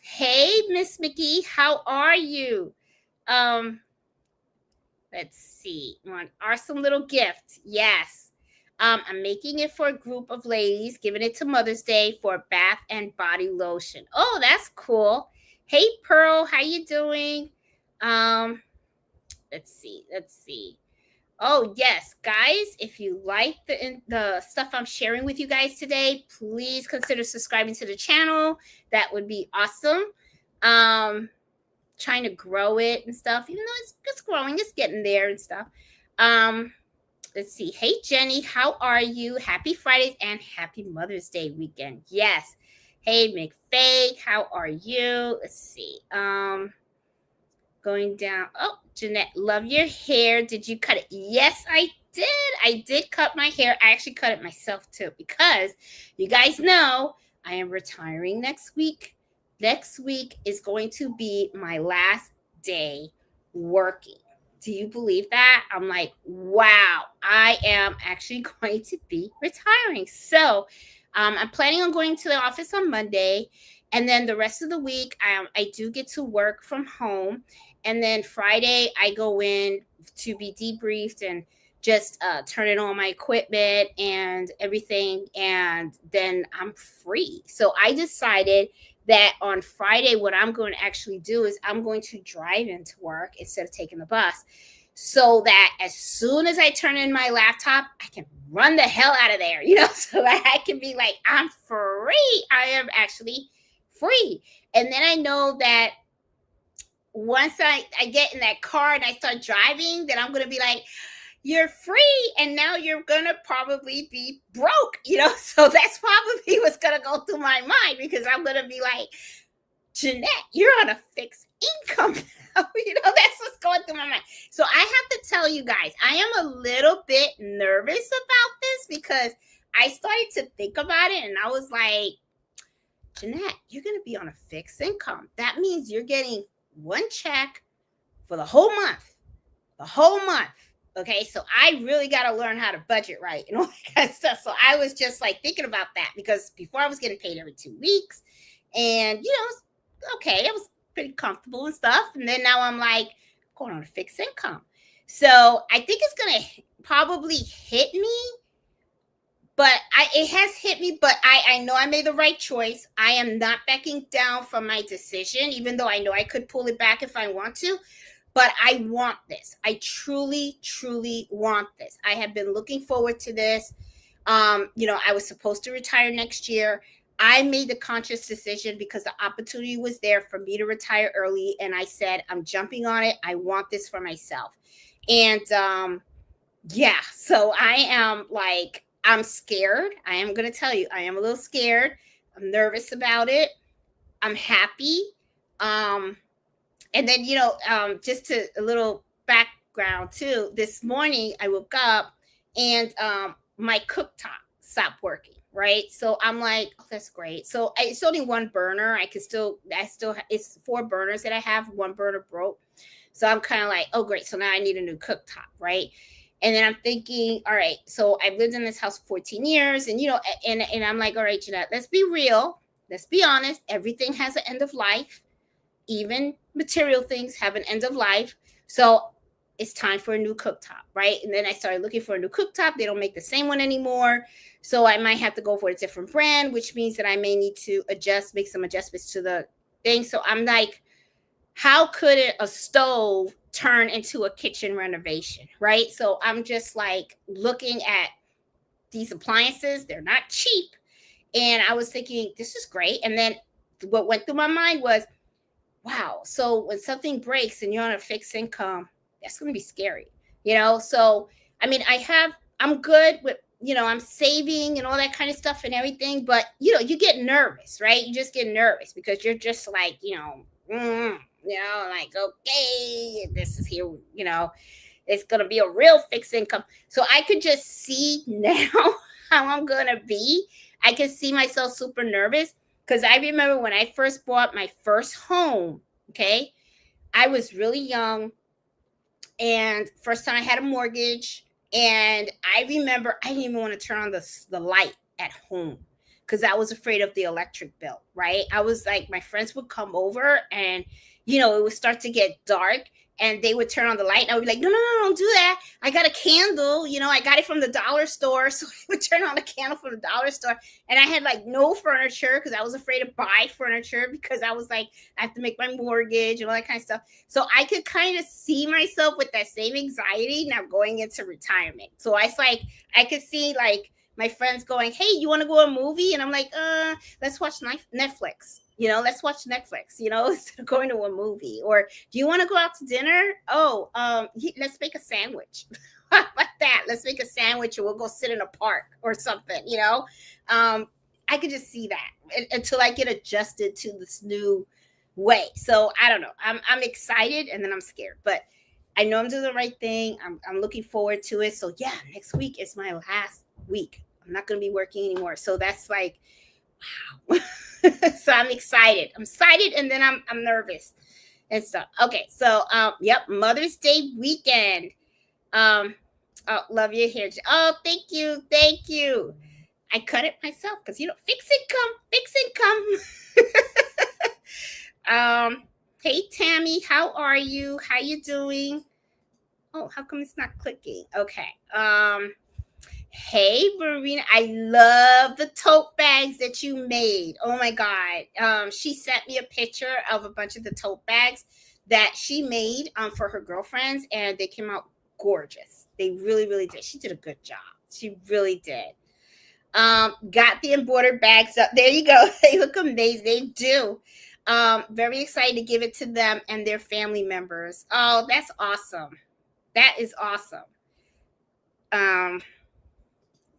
Hey Miss Mickey, how are you? Let's see. One awesome little gift. Yes. I'm making it for a group of ladies, giving it to Mother's Day for bath and body lotion. Oh, that's cool. Hey Pearl, how you doing? Let's see. Oh, yes, guys, if you like the stuff I'm sharing with you guys today, please consider subscribing to the channel. That would be awesome. Trying to grow it and stuff, even though it's growing, it's getting there and stuff. Let's see. Hey, Jenny, how are you? Happy Fridays and happy Mother's Day weekend. Yes. Hey, McFake, how are you? Let's see. Going down. Oh, Jeanette, love your hair. Did you cut it? Yes, I did. I did cut my hair. I actually cut it myself too, because you guys know I am retiring next week. Next week is going to be my last day working. Do you believe that? I'm like, wow, I am actually going to be retiring. So I'm planning on going to the office on Monday. And then the rest of the week, I do get to work from home. And then Friday, I go in to be debriefed and just turning on my equipment and everything. And then I'm free. So I decided that on Friday, what I'm going to actually do is I'm going to drive into work instead of taking the bus, so that as soon as I turn in my laptop, I can run the hell out of there, so that I can be like, I'm free. I am actually free. And then I know that once I get in that car and I start driving, then I'm going to be like, you're free, and now you're going to probably be broke, so that's probably what's going to go through my mind, because I'm going to be like, Jeanette, you're on a fixed income. That's what's going through my mind. So I have to tell you guys, I am a little bit nervous about this, because I started to think about it and I was like, Jeanette, you're going to be on a fixed income. That means you're getting one check for the whole month. Okay, so I really got to learn how to budget right and all that kind of stuff. So I was just like thinking about that, because before I was getting paid every 2 weeks, and okay, it was pretty comfortable and stuff. And then now I'm like going on a fixed income. So I think it's gonna probably hit me, but it has hit me. But I know I made the right choice. I am not backing down from my decision, even though I know I could pull it back if I want to. But I want this. I truly, truly want this. I have been looking forward to this. I was supposed to retire next year. I made the conscious decision because the opportunity was there for me to retire early. And I said, I'm jumping on it. I want this for myself. And so I am like, I'm scared. I am going to tell you, I am a little scared. I'm nervous about it. I'm happy. And then, just a little background too, this morning I woke up and my cooktop stopped working, right? So I'm like, oh, that's great. So it's only one burner. It's 4 burners that I have. One burner broke. So I'm kind of like, oh, great. So now I need a new cooktop, right? And then I'm thinking, all right, so I've lived in this house for 14 years and, and I'm like, all right, Jeanette, let's be real. Let's be honest. Everything has an end of life. Even material things have an end of life. So it's time for a new cooktop, right? And then I started looking for a new cooktop. They don't make the same one anymore. So I might have to go for a different brand, which means that I may need to make some adjustments to the thing. So I'm like, how could a stove turn into a kitchen renovation, right? So I'm just like looking at these appliances. They're not cheap. And I was thinking, this is great. And then what went through my mind was, wow, so when something breaks and you're on a fixed income, that's going to be scary, you know? So, I mean, I'm good with, I'm saving and all that kind of stuff and everything, but, you get nervous, right? You just get nervous because you're just like, like, okay, this is here, it's going to be a real fixed income. So I could just see now how I'm going to be. I could see myself super nervous because I remember when I first bought my first home, okay, I was really young and first time I had a mortgage. And I remember I didn't even want to turn on the light at home because I was afraid of the electric bill, right? I was like, my friends would come over and, it would start to get dark and they would turn on the light. And I would be like, no, no, no, don't do that. I got a candle, I got it from the dollar store. So I would turn on the candle from the dollar store. And I had like no furniture because I was afraid to buy furniture because I was like, I have to make my mortgage and all that kind of stuff. So I could kind of see myself with that same anxiety now going into retirement. So I could see like my friends going, hey, you want to go to a movie? And I'm like, let's watch Netflix. Let's watch Netflix, instead of going to a movie. Or do you want to go out to dinner? Oh, let's make a sandwich. How about that? Let's make a sandwich and we'll go sit in a park or something, I could just see that until I get adjusted to this new way. So I don't know. I'm excited and then I'm scared, but I know I'm doing the right thing. I'm looking forward to it. So yeah, next week is my last week. I'm not going to be working anymore. So that's like, wow. So I'm excited. And then I'm nervous and stuff. Okay. So, yep. Mother's Day weekend. Oh, love your hair. Oh, thank you. Thank you. I cut it myself because, fix income. Hey, Tammy, how are you? How you doing? Oh, how come it's not clicking? Okay. Hey, Marina, I love the tote bags that you made. Oh my God. She sent me a picture of a bunch of the tote bags that she made for her girlfriends, and they came out gorgeous. They really, really did. She did a good job. She really did. Got the embroidered bags up. There you go. They look amazing. They do. Very excited to give it to them and their family members. Oh, that's awesome. That is awesome.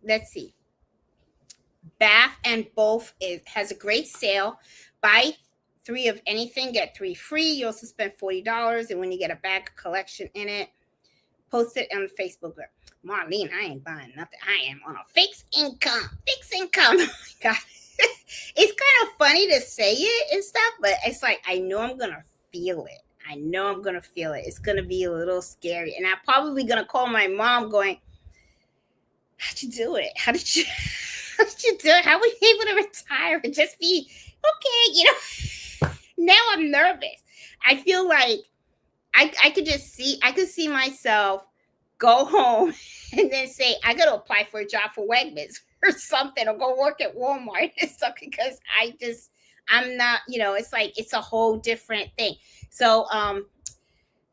Let's see. Bath and Both has a great sale. Buy 3 of anything, get 3 free. You also spend $40, and when you get a bag collection in it, post it on the Facebook group. Marlene, I ain't buying nothing. I am on a fixed income. Oh my God. It's kind of funny to say it and stuff, but it's like, I know I'm going to feel it. It's going to be a little scary. And I'm probably going to call my mom going, how'd you do it? How did you do it? How were you able to retire and just be okay? Now I'm nervous. I feel like I could see myself go home and then say, I got to apply for a job for Wegmans or something, or go work at Walmart and stuff, because I'm not, it's like, it's a whole different thing. So,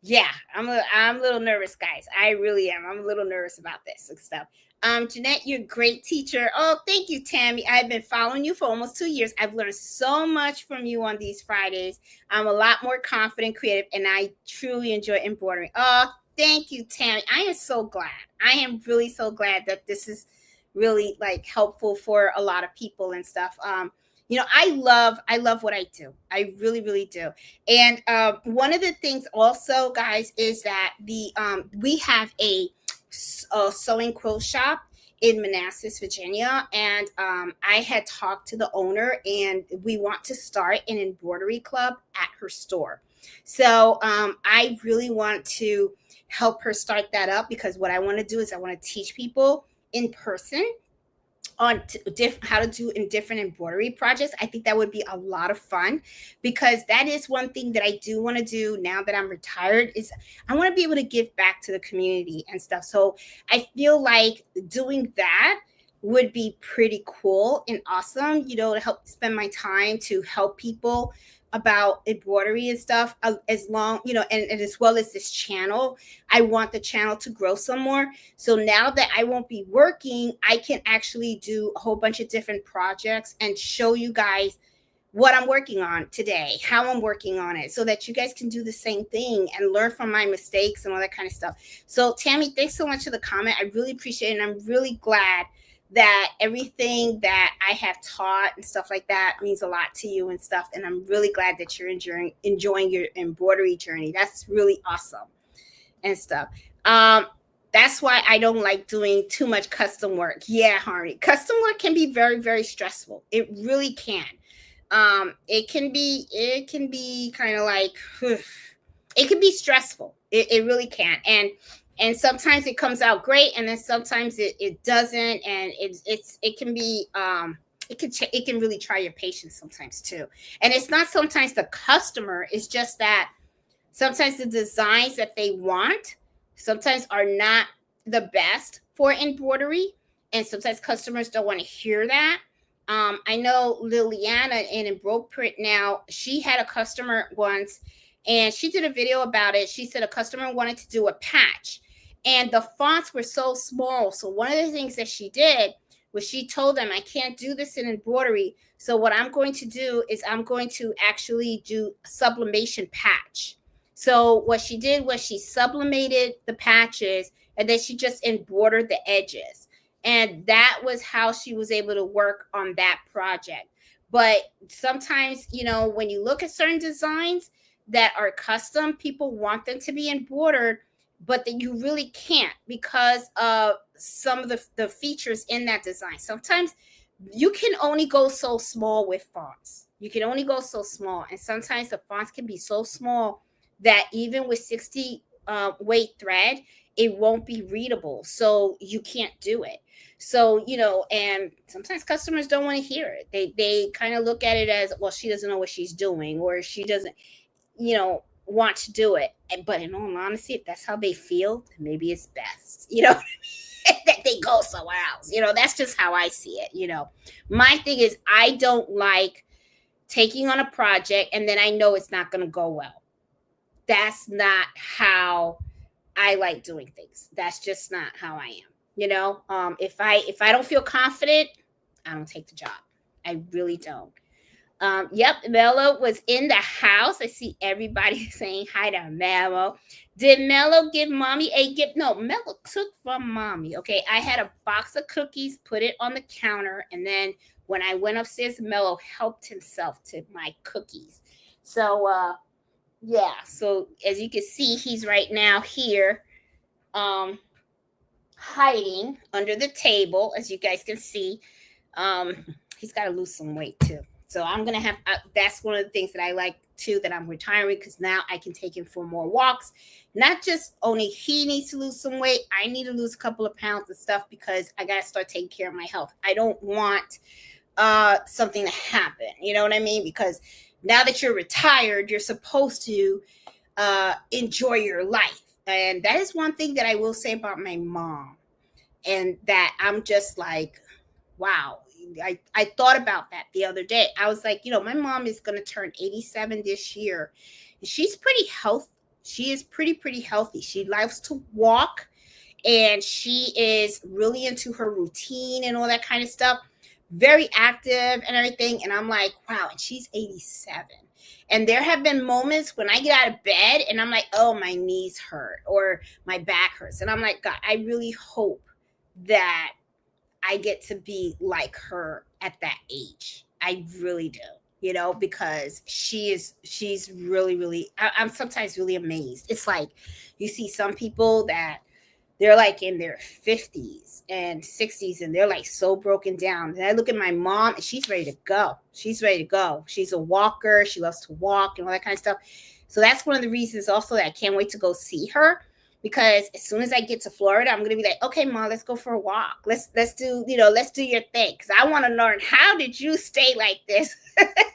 yeah, I'm a little nervous, guys. I really am. I'm a little nervous about this and stuff. Jeanette, you're a great teacher. Oh, thank you, Tammy. I've been following you for almost 2 years. I've learned so much from you on these Fridays. I'm a lot more confident, creative, and I truly enjoy embroidering. Oh, thank you, Tammy. I am so glad. I am really so glad that this is really like helpful for a lot of people and stuff. I love what I do. I really, really do. And one of the things also, guys, is that we have a sewing quilt shop in Manassas, Virginia, and I had talked to the owner, and we want to start an embroidery club at her store. So I really want to help her start that up, because what I want to do is I want to teach people in person on how to do in different embroidery projects. I think that would be a lot of fun, because that is one thing that I do want to do now that I'm retired, is I want to be able to give back to the community and stuff. So I feel like doing that would be pretty cool and awesome, to help spend my time to help people about embroidery and stuff, as long, and as well as this channel. I want the channel to grow some more. So now that I won't be working, I can actually do a whole bunch of different projects and show you guys what I'm working on today, how I'm working on it, so that you guys can do the same thing and learn from my mistakes and all that kind of stuff. So Tammy, thanks so much for the comment. I really appreciate it. And I'm really glad that everything that I have taught and stuff like that means a lot to you and stuff. And I'm really glad that you're enjoying your embroidery journey. That's really awesome and stuff. That's why I don't like doing too much custom work. Yeah, Harmony. Custom work can be very, very stressful. It really can. It can be kind of like it can be stressful. It really can. And sometimes it comes out great, and then sometimes it doesn't, and it can be it can really try your patience sometimes too. And it's not sometimes the customer, it's just that sometimes the designs that they want sometimes are not the best for embroidery, and sometimes customers don't want to hear that. I know Liliana in Embroidery now, she had a customer once, and she did a video about it. She said a customer wanted to do a patch, and the fonts were so small. So one of the things that she did was she told them, I can't do this in embroidery. So what I'm going to do is I'm going to actually do sublimation patch. So what she did was she sublimated the patches, and then she just embroidered the edges. And that was how she was able to work on that project. But sometimes, when you look at certain designs that are custom, people want them to be embroidered, but that you really can't because of some of the features in that design. Sometimes you can only go so small with fonts. You can only go so small. And sometimes the fonts can be so small that even with 60 weight thread, it won't be readable. So you can't do it. So, and sometimes customers don't want to hear it. They kind of look at it as, well, she doesn't know what she's doing, or she doesn't, want to do it. But in all honesty, if that's how they feel, maybe it's best, that they go somewhere else. That's just how I see it. My thing is, I don't like taking on a project and then I know it's not going to go well. That's not how I like doing things. That's just not how I am. If I don't feel confident, I don't take the job. I really don't. Yep, Mello was in the house. I see everybody saying hi to Mello. Did Mello give mommy a gift? No, Mello took from mommy. Okay, I had a box of cookies, put it on the counter, and then when I went upstairs, Mello helped himself to my cookies. So yeah, so as you can see, he's right now here hiding under the table, as you guys can see. He's got to lose some weight too. So I'm going to have, that's one of the things that I like too, that I'm retiring, because now I can take him for more walks. Not just only he needs to lose some weight, I need to lose a couple of pounds and stuff, because I got to start taking care of my health. I don't want something to happen. You know what I mean? Because now that you're retired, you're supposed to enjoy your life. And that is one thing that I will say about my mom. And that I'm just like, wow. I thought about that the other day. I was like, my mom is going to turn 87 this year. She's pretty healthy. She is pretty healthy. She loves to walk, and she is really into her routine and all that kind of stuff. Very active and everything. And I'm like, wow. And she's 87. And there have been moments when I get out of bed and I'm like, oh, my knees hurt or my back hurts. And I'm like, God, I really hope that I get to be like her at that age. I really do, because she's really, I'm sometimes really amazed. It's like you see some people that they're like in their 50s and 60s and they're like so broken down. And I look at my mom and she's ready to go. She's a walker. She loves to walk and all that kind of stuff. So that's one of the reasons also that I can't wait to go see her. Because as soon as I get to Florida, I'm gonna be like, okay, Mom, let's go for a walk. Let's do your thing. Because I want to learn, how did you stay like this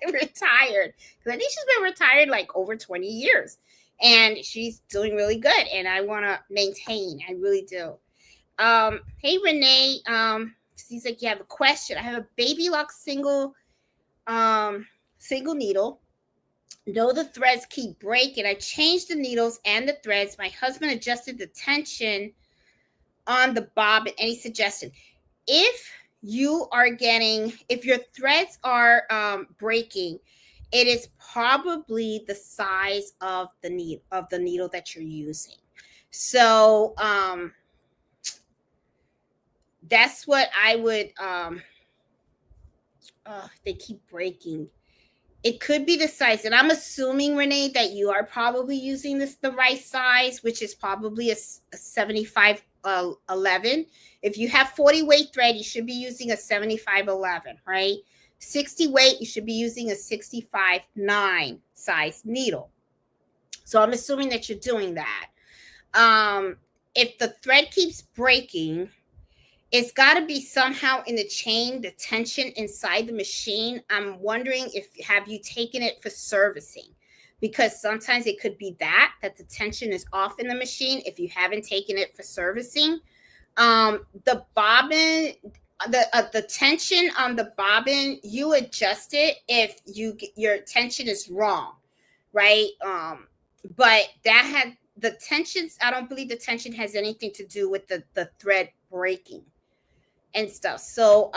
retired? Because I think she's been retired like over 20 years, and she's doing really good. And I want to maintain. I really do. Hey Renee, she's like, you have a question. I have a baby lock single needle. No, the threads keep breaking. I changed the needles and the threads. My husband adjusted the tension on the bobbin. Any suggestion? If if your threads are breaking, it is probably the size of the needle that you're using. So that's what I would they keep breaking. It could be the size, and I'm assuming, Renee, that you are probably using the right size, which is probably a 75 11. If you have 40 weight thread, you should be using a 75 11, right? 60 weight, you should be using a 65 9 size needle. So I'm assuming that you're doing that. If the thread keeps breaking, it's got to be somehow in the chain, the tension inside the machine. I'm wondering if have you taken it for servicing, because sometimes it could be that the tension is off in the machine if you haven't taken it for servicing. The bobbin, the tension on the bobbin, you adjust it if your tension is wrong, right? But that had the tensions. I don't believe the tension has anything to do with the thread breaking and stuff. So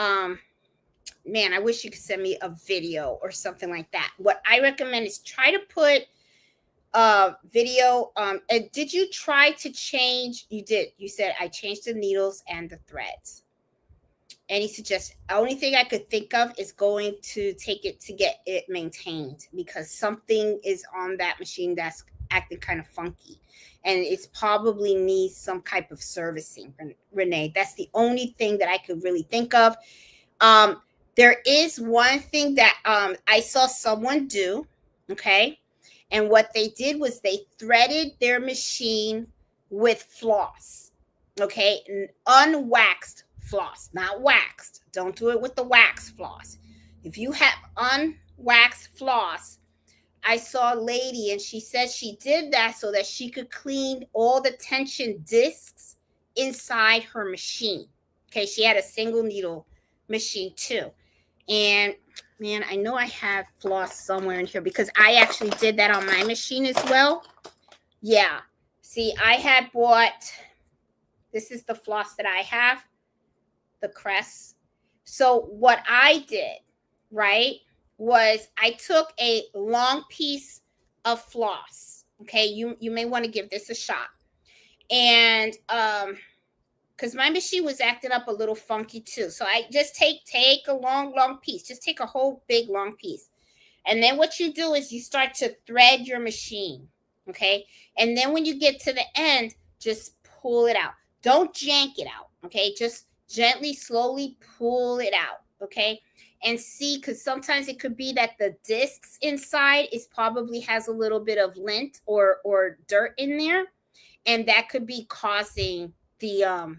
man, I wish you could send me a video or something like that. What I recommend is try to put video. And did you try to change? You did. You said I changed the needles and the threads. Any suggestion? Only thing I could think of is going to take it to get it maintained, because something is on that machine that's acting kind of funky, and it's probably needs some type of servicing, Renee. That's the only thing that I could really think of. There is one thing that I saw someone do, okay, and what they did was they threaded their machine with floss, okay, unwaxed floss, not waxed. Don't do it with the wax floss. If you have unwaxed floss, I saw a lady and she said she did that so that she could clean all the tension discs inside her machine. Okay, she had a single needle machine too. And man, I know I have floss somewhere in here because I actually did that on my machine as well. Yeah. See, I had bought, this is the floss that I have, the Crest. So what I did, right, was I took a long piece of floss. Okay, you may want to give this a shot. And because my machine was acting up a little funky too. So I just take a long piece. Just take a whole big long piece. And then what you do is you start to thread your machine. Okay. And then when you get to the end, just pull it out. Don't jank it out. Okay. Just gently, slowly pull it out. Okay. And see, because sometimes it could be that the discs inside is probably has a little bit of lint or dirt in there. And that could be causing the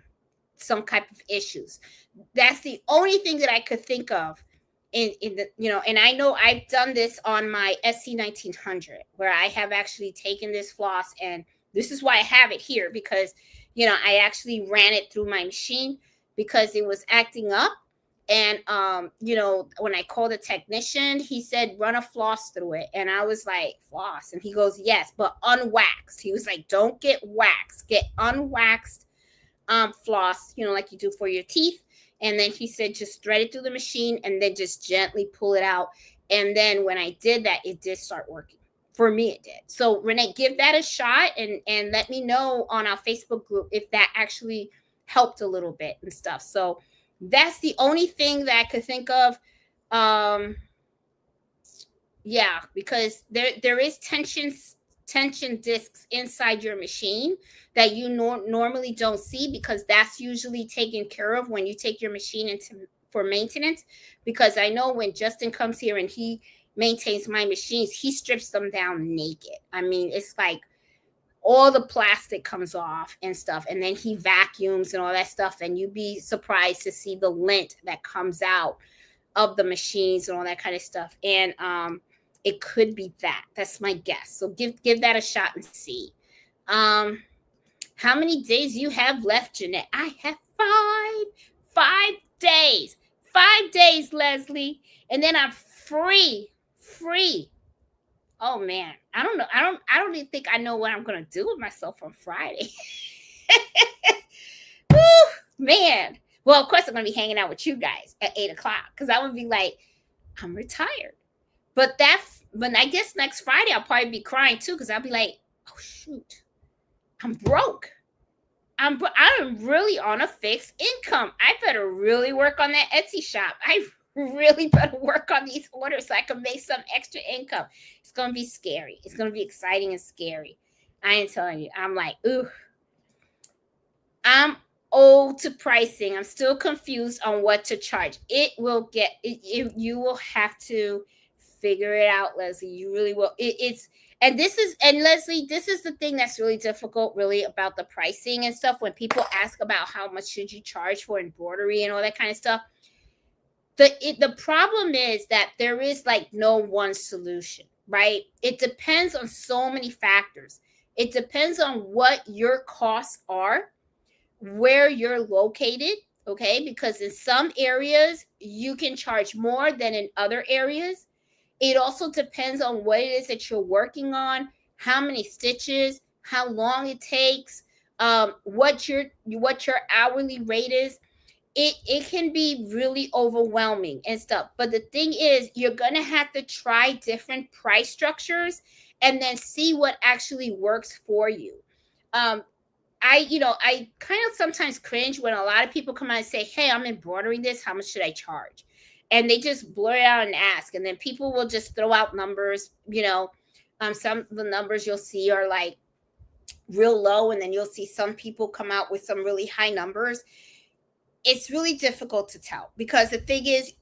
some type of issues. That's the only thing that I could think of in the, and I know I've done this on my SC 1900, where I have actually taken this floss, and this is why I have it here, because I actually ran it through my machine because it was acting up. And when I called a technician, he said run a floss through it, and I was like, floss? And he goes, yes, but unwaxed. He was like, don't get waxed, get unwaxed floss, like you do for your teeth. And then he said just thread it through the machine and then just gently pull it out. And then when I did that, it did start working. For me, it did. So Renee, give that a shot and let me know on our Facebook group if that actually helped a little bit and stuff. So that's the only thing that I could think of. Yeah, because there is tension discs inside your machine that you normally don't see, because that's usually taken care of when you take your machine into for maintenance. Because I know when Justin comes here and he maintains my machines, he strips them down naked. I mean, it's like all the plastic comes off and stuff, and then he vacuums and all that stuff, and you'd be surprised to see the lint that comes out of the machines and all that kind of stuff. And it could be that. That's my guess. So give that a shot and see. How many days you have left, Jeanette? I have 5 days. 5 days, Leslie. And then I'm free. Oh man, I don't know. I don't even think I know what I'm gonna do with myself on Friday. Woo, man. Well, of course I'm gonna be hanging out with you guys at 8 o'clock because I would be like, I'm retired. But I guess next Friday I'll probably be crying too because I'll be like, oh shoot, I'm broke. I'm really on a fixed income. I better really work on that Etsy shop. I really better work on these orders so I can make some extra income. It's gonna be scary. It's gonna be exciting and scary. I ain't telling you. I'm like, ooh, I'm old to pricing. I'm still confused on what to charge. You will have to figure it out, Leslie. You really will. And Leslie, this is the thing that's really difficult, really, about the pricing and stuff. When people ask about how much should you charge for embroidery and all that kind of stuff, the problem is that there is like no one solution, right? It depends on so many factors. It depends on what your costs are, where you're located, okay? Because in some areas you can charge more than in other areas. It also depends on what it is that you're working on, how many stitches, how long it takes, what your hourly rate is. It can be really overwhelming and stuff. But the thing is, you're gonna have to try different price structures and then see what actually works for you. Um, I kind of sometimes cringe when a lot of people come out and say, "Hey, I'm embroidering this. How much should I charge?" And they just blur it out and ask, and then people will just throw out numbers. Some of the numbers you'll see are like real low, and then you'll see some people come out with some really high numbers. It's really difficult to tell because the thing is,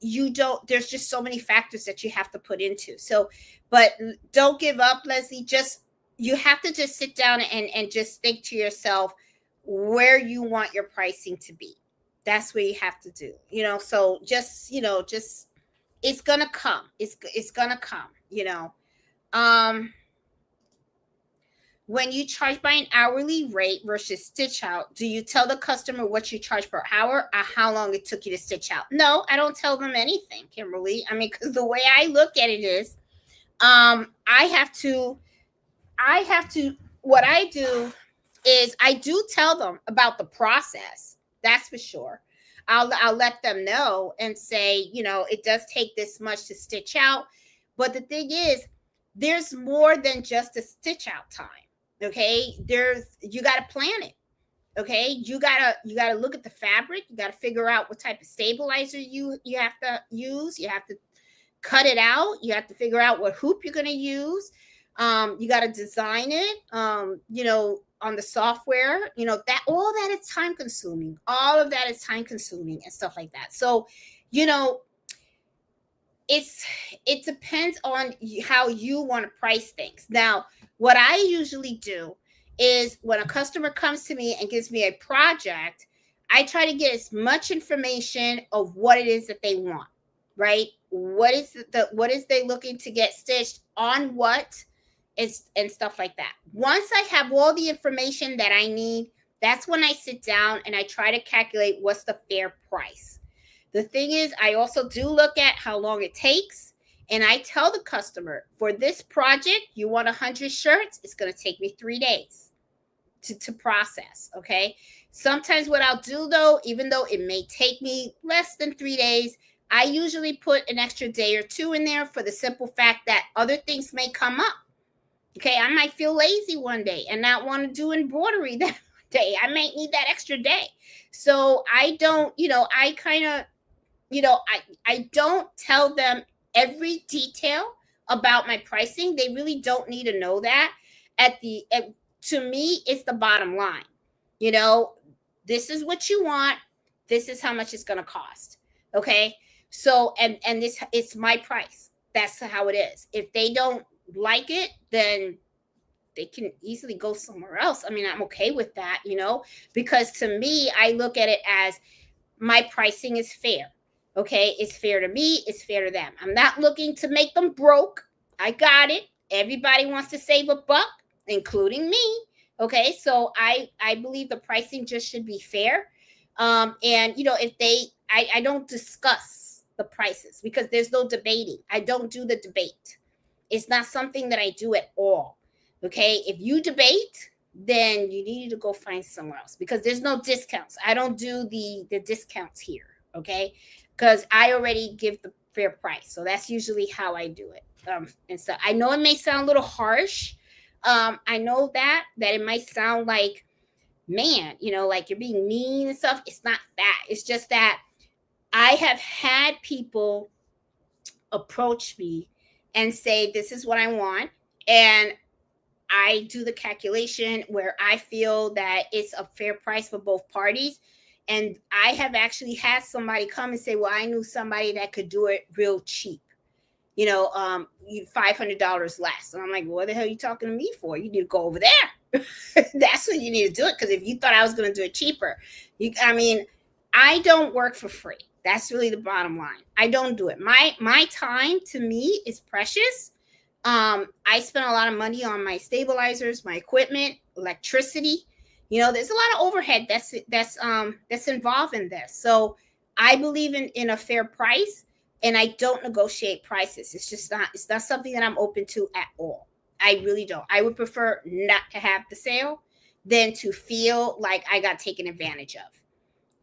there's just so many factors that you have to put into. So, but don't give up, Leslie. You have to just sit down and just think to yourself where you want your pricing to be. That's what you have to do. So just it's gonna come. It's gonna come. Um When you charge by an hourly rate versus stitch out, do you tell the customer what you charge per hour or how long it took you to stitch out? No, I don't tell them anything, Kimberly. I mean, because the way I look at it is, I have to, what I do is I do tell them about the process. That's for sure. I'll let them know and say, it does take this much to stitch out. But the thing is, there's more than just a stitch out time. Okay, you got to plan it. Okay, you gotta look at the fabric. You got to figure out what type of stabilizer you have to use. You have to cut it out. You have to figure out what hoop you're going to use. You got to design it. On the software. That all that is time consuming. All of that is time consuming and stuff like that. So, it depends on how you want to price things. Now, what I usually do is when a customer comes to me and gives me a project, I try to get as much information of what it is that they want, right? What is they looking to get stitched on what is and stuff like that. Once I have all the information that I need, that's when I sit down and I try to calculate what's the fair price. The thing is, I also do look at how long it takes. And I tell the customer, for this project, you want 100 shirts, it's going to take me 3 days to process. Okay. Sometimes what I'll do, though, even though it may take me less than 3 days, I usually put an extra day or two in there for the simple fact that other things may come up. Okay. I might feel lazy one day and not want to do embroidery that day. I might need that extra day. So I don't, I kind of, I don't tell them every detail about my pricing. They really don't need to know that. To me, it's the bottom line. This is what you want. This is how much it's going to cost. Okay. So, and this, it's my price. That's how it is. If they don't like it, then they can easily go somewhere else. I mean, I'm okay with that, because to me, I look at it as my pricing is fair. Okay, it's fair to me, it's fair to them. I'm not looking to make them broke. I got it. Everybody wants to save a buck, including me. Okay, so I believe the pricing just should be fair. And if I don't discuss the prices because there's no debating. I don't do the debate. It's not something that I do at all. Okay. If you debate, then you need to go find somewhere else because there's no discounts. I don't do the discounts here. Okay. Because I already give the fair price. So that's usually how I do it. And so I know it may sound a little harsh. I know that it might sound like, man, like you're being mean and stuff. It's not that. It's just that I have had people approach me and say, this is what I want. And I do the calculation where I feel that it's a fair price for both parties. And I have actually had somebody come and say, well, I knew somebody that could do it real cheap, $500 less. And I'm like, what the hell are you talking to me for? You need to go over there. That's when you need to do it. Because if you thought I was going to do it cheaper, I don't work for free. That's really the bottom line. I don't do it. My time to me is precious. I spend a lot of money on my stabilizers, my equipment, electricity. There's a lot of overhead that's involved in this. So I believe in a fair price, and I don't negotiate prices. It's not something that I'm open to at all. I really don't. I would prefer not to have the sale than to feel like I got taken advantage of.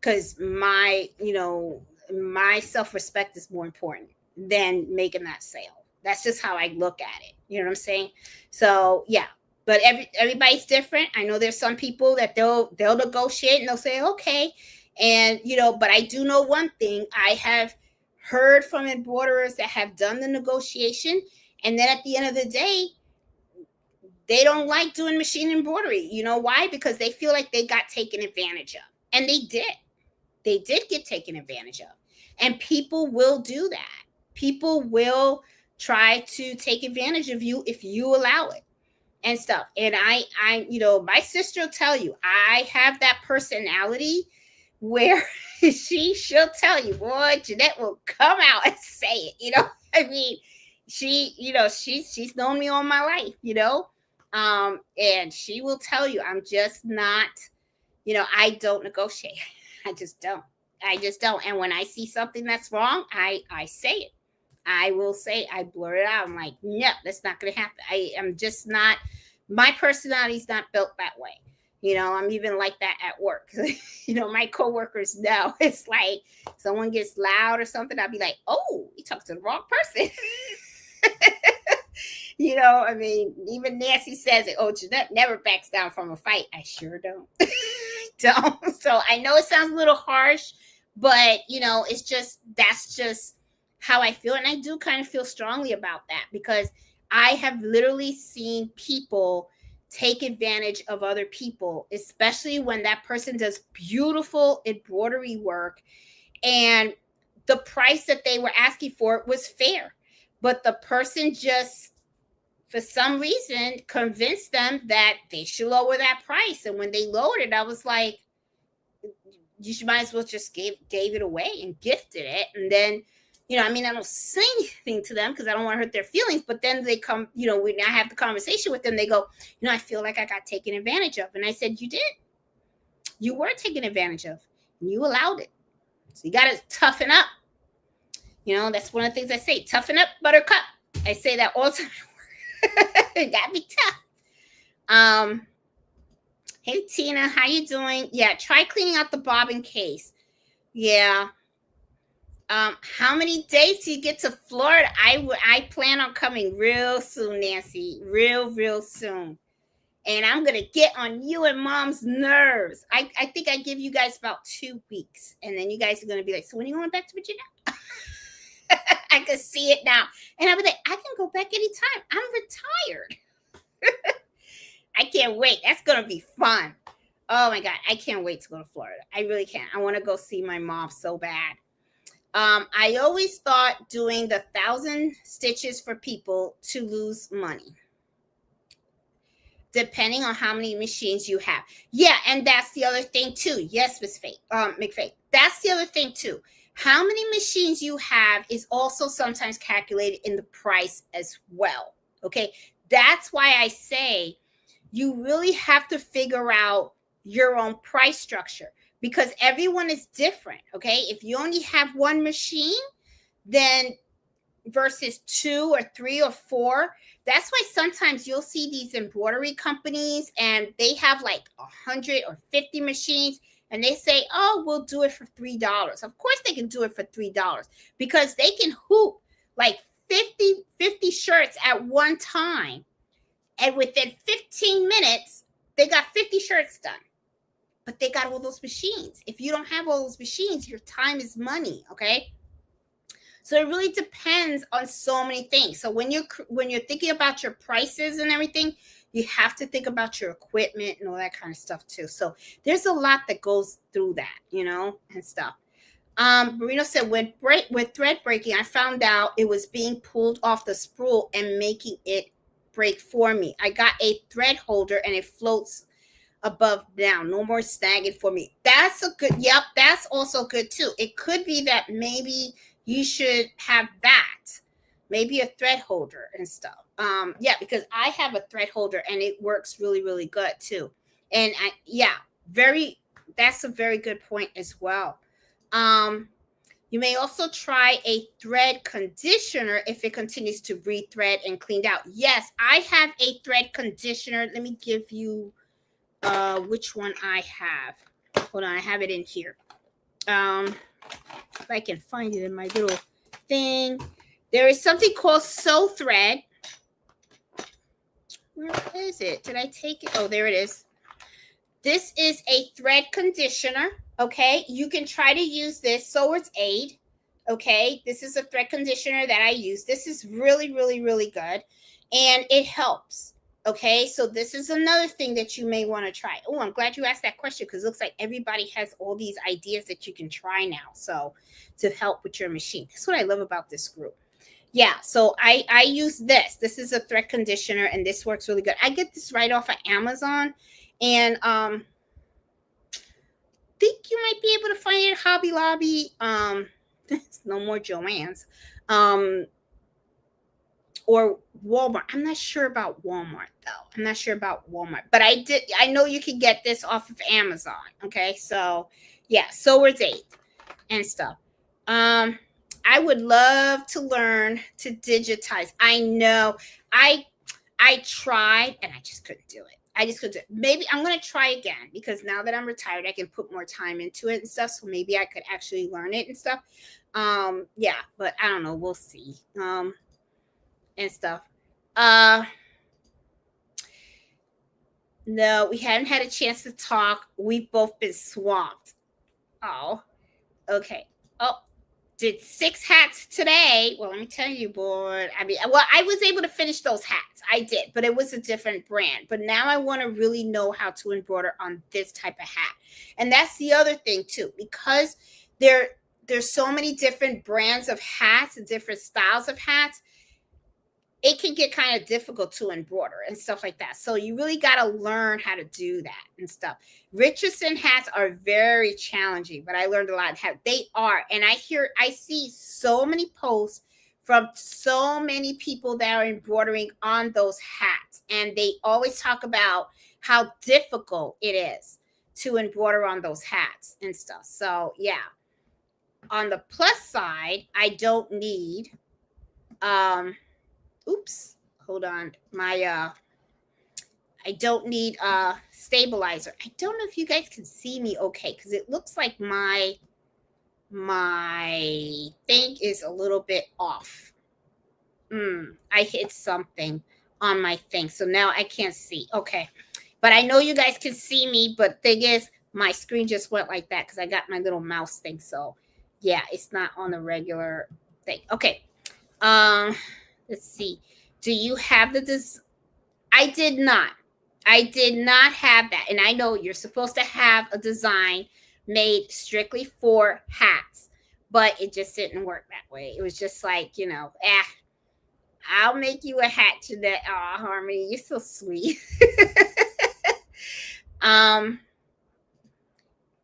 Because my self-respect is more important than making that sale. That's just how I look at it. You know what I'm saying? So yeah, but everybody's different. I know there's some people that they'll negotiate and they'll say, okay. And, but I do know one thing. I have heard from embroiderers that have done the negotiation. And then at the end of the day, they don't like doing machine embroidery. You know why? Because they feel like they got taken advantage of. And they did. They did get taken advantage of. And people will do that. People will try to take advantage of you if you allow it and stuff. And I my sister will tell you, I have that personality where she'll tell you, boy, Jeanette will come out and say it. She's known me all my life, and she will tell you, I'm just not, I don't negotiate. I just don't. And when I see something that's wrong, I say it. I will say, I blur it out. I'm like, no, that's not going to happen. I am just not, my personality is not built that way. I'm even like that at work. My coworkers know. It's like someone gets loud or something, I'll be like, oh, you talked to the wrong person. Even Nancy says it. Oh, Jeanette never backs down from a fight. I sure don't. Don't. So I know it sounds a little harsh, but that's just how I feel. And I do kind of feel strongly about that because I have literally seen people take advantage of other people, especially when that person does beautiful embroidery work and the price that they were asking for was fair, but the person just, for some reason, convinced them that they should lower that price. And when they lowered it, I was like, you might as well just gave it away and gifted it. And then, I don't say anything to them because I don't want to hurt their feelings. But then they come, when I have the conversation with them, they go, I feel like I got taken advantage of. And I said, you did. You were taken advantage of. And you allowed it. So you got to toughen up. That's one of the things I say. Toughen up, buttercup. I say that all the time. It got to be tough. Hey, Tina, how you doing? Yeah, try cleaning out the bobbin case. Yeah. How many days do you get to Florida? I plan on coming real soon, Nancy. Real soon. And I'm going to get on you and Mom's nerves. I think I give you guys about 2 weeks. And then you guys are going to be like, so when are you going back to Virginia? I can see it now. And I'll be like, I can go back anytime. I'm retired. I can't wait. That's going to be fun. Oh, my God. I can't wait to go to Florida. I really can't. I want to go see my mom so bad. I always thought doing the 1,000 stitches for people to lose money, depending on how many machines you have. Yeah, and that's the other thing, too. Yes, Miss McFay. That's the other thing, too. How many machines you have is also sometimes calculated in the price as well. Okay, that's why I say you really have to figure out your own price structure because everyone is different. Okay, if you only have one machine, then versus 2 or 3 or 4. That's why sometimes you'll see these embroidery companies and they have like 100 or 50 machines and they say, oh, we'll do it for $3. Of course they can do it for $3 because they can hoop like 50 shirts at one time. And within 15 minutes, they got 50 shirts done. But they got all those machines. If you don't have all those machines, your time is money, okay? So it really depends on so many things. So when you're thinking about your prices and everything, you have to think about your equipment and all that kind of stuff too. So there's a lot that goes through that, and stuff. Marino said with thread breaking, I found out it was being pulled off the spool and making it break for me. I got a thread holder and it floats above now. No more snagging for me. That's that's also good too. It could be that maybe you should have that. Maybe a thread holder and stuff. Because I have a thread holder and it works really, really good too. And that's a very good point as well. You may also try a thread conditioner if it continues to rethread and cleaned out. Yes, I have a thread conditioner. Let me give you which one I have. Hold on, I have it in here. If I can find it in my little thing. There is something called Sew Thread. Where is it? Did I take it? Oh, there it is. This is a thread conditioner. Okay, you can try to use this Sewer's Aid. Okay, this is a thread conditioner that I use. This is really, really, really good, and it helps. Okay, so this is another thing that you may want to try. Oh, I'm glad you asked that question because it looks like everybody has all these ideas that you can try now. So to help with your machine. That's what I love about this group. Yeah, so I use this. This is a thread conditioner and this works really good. I get this right off of Amazon, and think you might be able to find it at Hobby Lobby. There's no more Joann's. Or Walmart. I'm not sure about Walmart though. But I know you can get this off of Amazon. Okay, so yeah, Sewer's Aid and stuff. I would love to learn to digitize. I know I tried and I just couldn't do it. Maybe I'm going to try again because now that I'm retired, I can put more time into it and stuff. So maybe I could actually learn it and stuff. But I don't know. We'll see. And stuff. No, we haven't had a chance to talk. We've both been swamped. Oh, okay. Oh, did 6 hats today. Well, let me tell you, boy. I was able to finish those hats. I did, but it was a different brand. But now I want to really know how to embroider on this type of hat. And that's the other thing too, because there's so many different brands of hats and different styles of hats. It can get kind of difficult to embroider and stuff like that. So you really got to learn how to do that and stuff. Richardson hats are very challenging, but I learned a lot. They are. And I see so many posts from so many people that are embroidering on those hats. And they always talk about how difficult it is to embroider on those hats and stuff. So yeah. On the plus side, I don't need, hold on. I don't need a stabilizer. I don't know if you guys can see me okay, because it looks like my thing is a little bit off. I hit something on my thing, so now I can't see. Okay, but I know you guys can see me, but thing is, my screen just went like that because I got my little mouse thing. So yeah, it's not on the regular thing. Okay. Let's see. Do you have the I did not. I did not have that. And I know you're supposed to have a design made strictly for hats, but it just didn't work that way. It was just like, I'll make you a hat, Jeanette. Oh, Harmony, you're so sweet.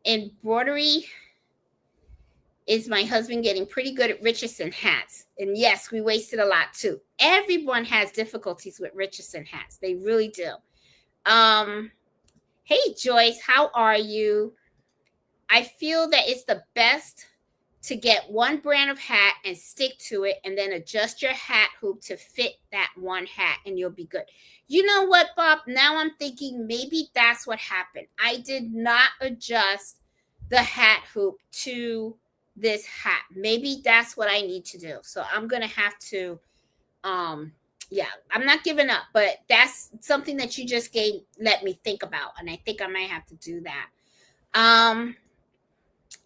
Embroidery is my husband getting pretty good at Richardson hats. And yes, we wasted a lot too. Everyone has difficulties with Richardson hats. They really do. Hey, Joyce, how are you? I feel that it's the best to get one brand of hat and stick to it, and then adjust your hat hoop to fit that one hat, and you'll be good. You know what, Bob? Now I'm thinking maybe that's what happened. I did not adjust the hat hoop to this hat. Maybe that's what I need to do. So I'm going to have to, yeah, I'm not giving up, but that's something that you just let me think about. And I think I might have to do that.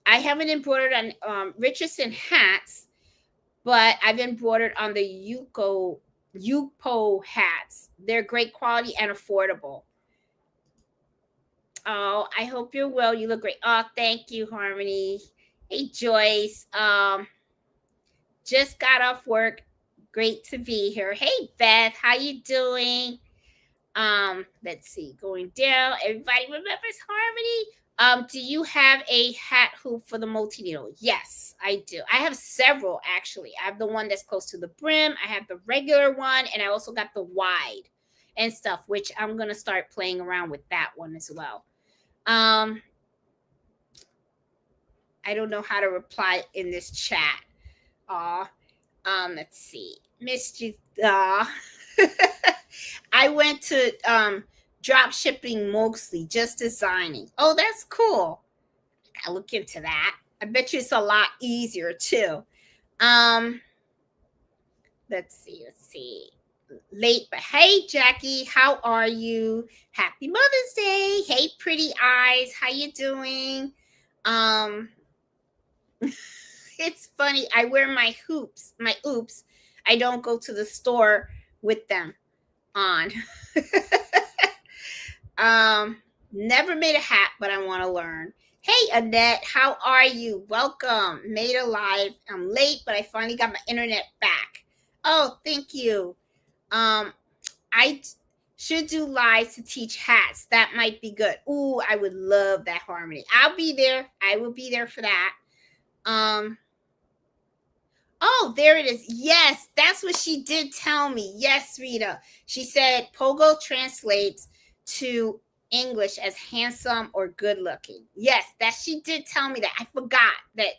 I haven't embroidered on Richardson hats, but I've embroidered on the Yupo hats. They're great quality and affordable. Oh, I hope you're well. You look great. Oh, thank you, Harmony. Hey, Joyce. Just got off work. Great to be here. Hey, Beth, how you doing? Let's see. Going down. Everybody remembers Harmony. Do you have a hat hoop for the multi-needle? Yes, I do. I have several, actually. I have the one that's close to the brim. I have the regular one, and I also got the wide and stuff, which I'm going to start playing around with that one as well. I don't know how to reply in this chat. Let's see. Missed you. I went to drop shipping mostly, just designing. Oh, that's cool. I look into that. I bet you it's a lot easier too. Let's see. Late, but hey, Jackie, how are you? Happy Mother's Day. Hey, pretty eyes, how you doing? It's funny. I wear my oops. I don't go to the store with them on. Never made a hat, but I want to learn. Hey, Annette, how are you? Welcome. Made a live. I'm late, but I finally got my internet back. Oh, thank you. I should do lives to teach hats. That might be good. Ooh, I would love that, Harmony. I'll be there. I will be there for that. Oh, there it is. Yes, that's what she did tell me. Yes, Rita. She said Pogo translates to English as handsome or good looking. Yes, that she did tell me that. I forgot that,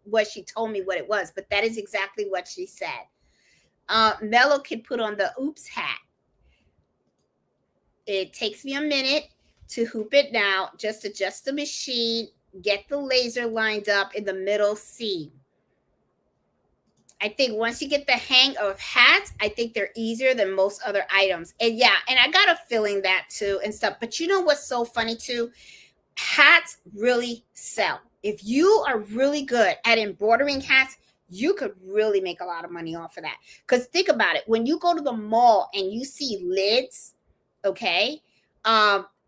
what she told me what it was, but that is exactly what she said. Mello can put on the oops hat. It takes me a minute to hoop it now. Just adjust the machine, get the laser lined up in the middle seam. I think once you get the hang of hats, I think they're easier than most other items. And yeah, and I got a feeling that too and stuff. But you know what's so funny too? Hats really sell. If you are really good at embroidering hats, you could really make a lot of money off of that. Because think about it. When you go to the mall and you see lids, okay,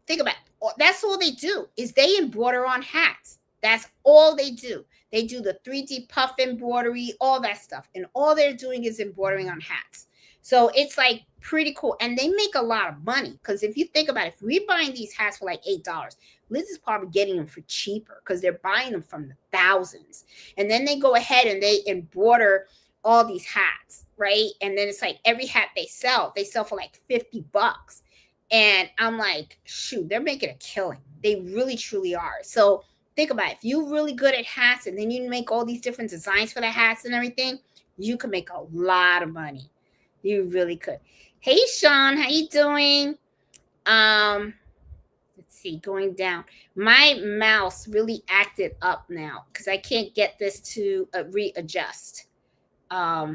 think about it. That's all they do is they embroider on hats. That's all they do. They do the 3D puff embroidery, all that stuff. And all they're doing is embroidering on hats. So it's like pretty cool. And they make a lot of money. Because if you think about it, if we're buying these hats for like $8, Liz is probably getting them for cheaper because they're buying them from the thousands. And then they go ahead and they embroider all these hats, right? And then it's like every hat they sell for like $50. And I'm like, shoot, they're making a killing. They really, truly are. So think about it. If you're really good at hats and then you make all these different designs for the hats and everything, you can make a lot of money. You really could. Hey, Sean, how you doing? Let's see, going down. My mouse really acted up now because I can't get this to readjust. I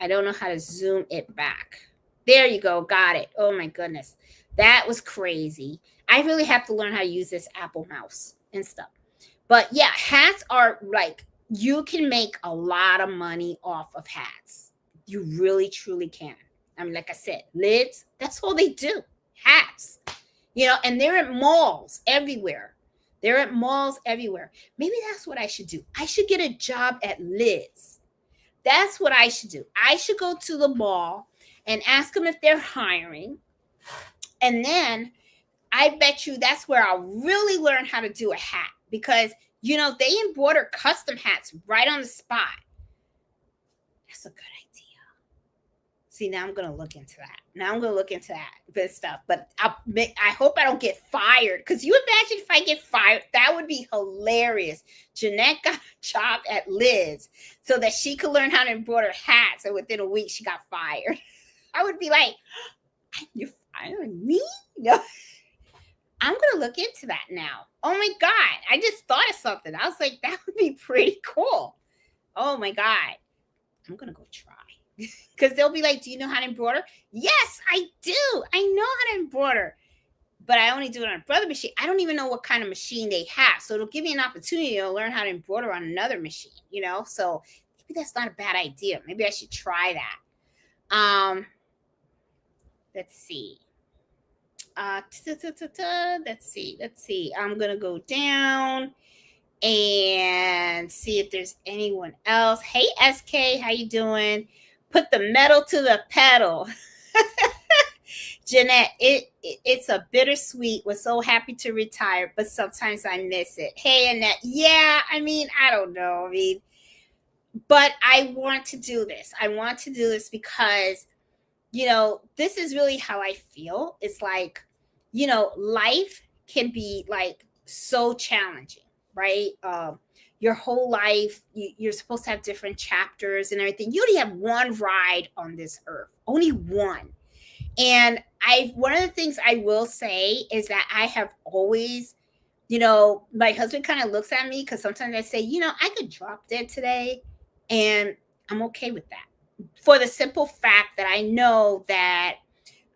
don't know how to zoom it back. There you go. Got it. Oh, my goodness. That was crazy. I really have to learn how to use this Apple mouse and stuff. But yeah, hats are like, you can make a lot of money off of hats. You really, truly can. I mean, like I said, lids, that's all they do. Hats. And they're at malls everywhere. Maybe that's what I should do. I should get a job at Lids. That's what I should do. I should go to the mall and ask them if they're hiring. And then I bet you that's where I'll really learn how to do a hat. Because, they embroider custom hats right on the spot. That's a good idea. See, now I'm gonna look into that. Now I'm gonna look into that good stuff. But I hope I don't get fired. Because you imagine if I get fired, that would be hilarious. Jeanette got a job at Liz so that she could learn how to embroider hats, and within a week she got fired. I would be like, "You're firing me?" No. I'm gonna look into that now. Oh my god! I just thought of something. I was like, that would be pretty cool. Oh my god! I'm gonna go try. Because they'll be like, do you know how to embroider? Yes, I do. I know how to embroider. But I only do it on a brother machine. I don't even know what kind of machine they have. So it'll give me an opportunity to learn how to embroider on another machine, So maybe that's not a bad idea. Maybe I should try that. Let's see. Let's see. I'm gonna go down and see if there's anyone else. Hey SK, how you doing? Put the metal to the pedal. Jeanette, it's a bittersweet. Was so happy to retire, but sometimes I miss it. Hey Annette, yeah, I mean, I don't know. But I want to do this. I want to do this because this is really how I feel. It's like, life can be like so challenging, right? Your whole life, you're supposed to have different chapters and everything. You only have one ride on this earth, only one. And one of the things I will say is that I have always, my husband kind of looks at me because sometimes I say, I could drop dead today and I'm okay with that. For the simple fact that I know that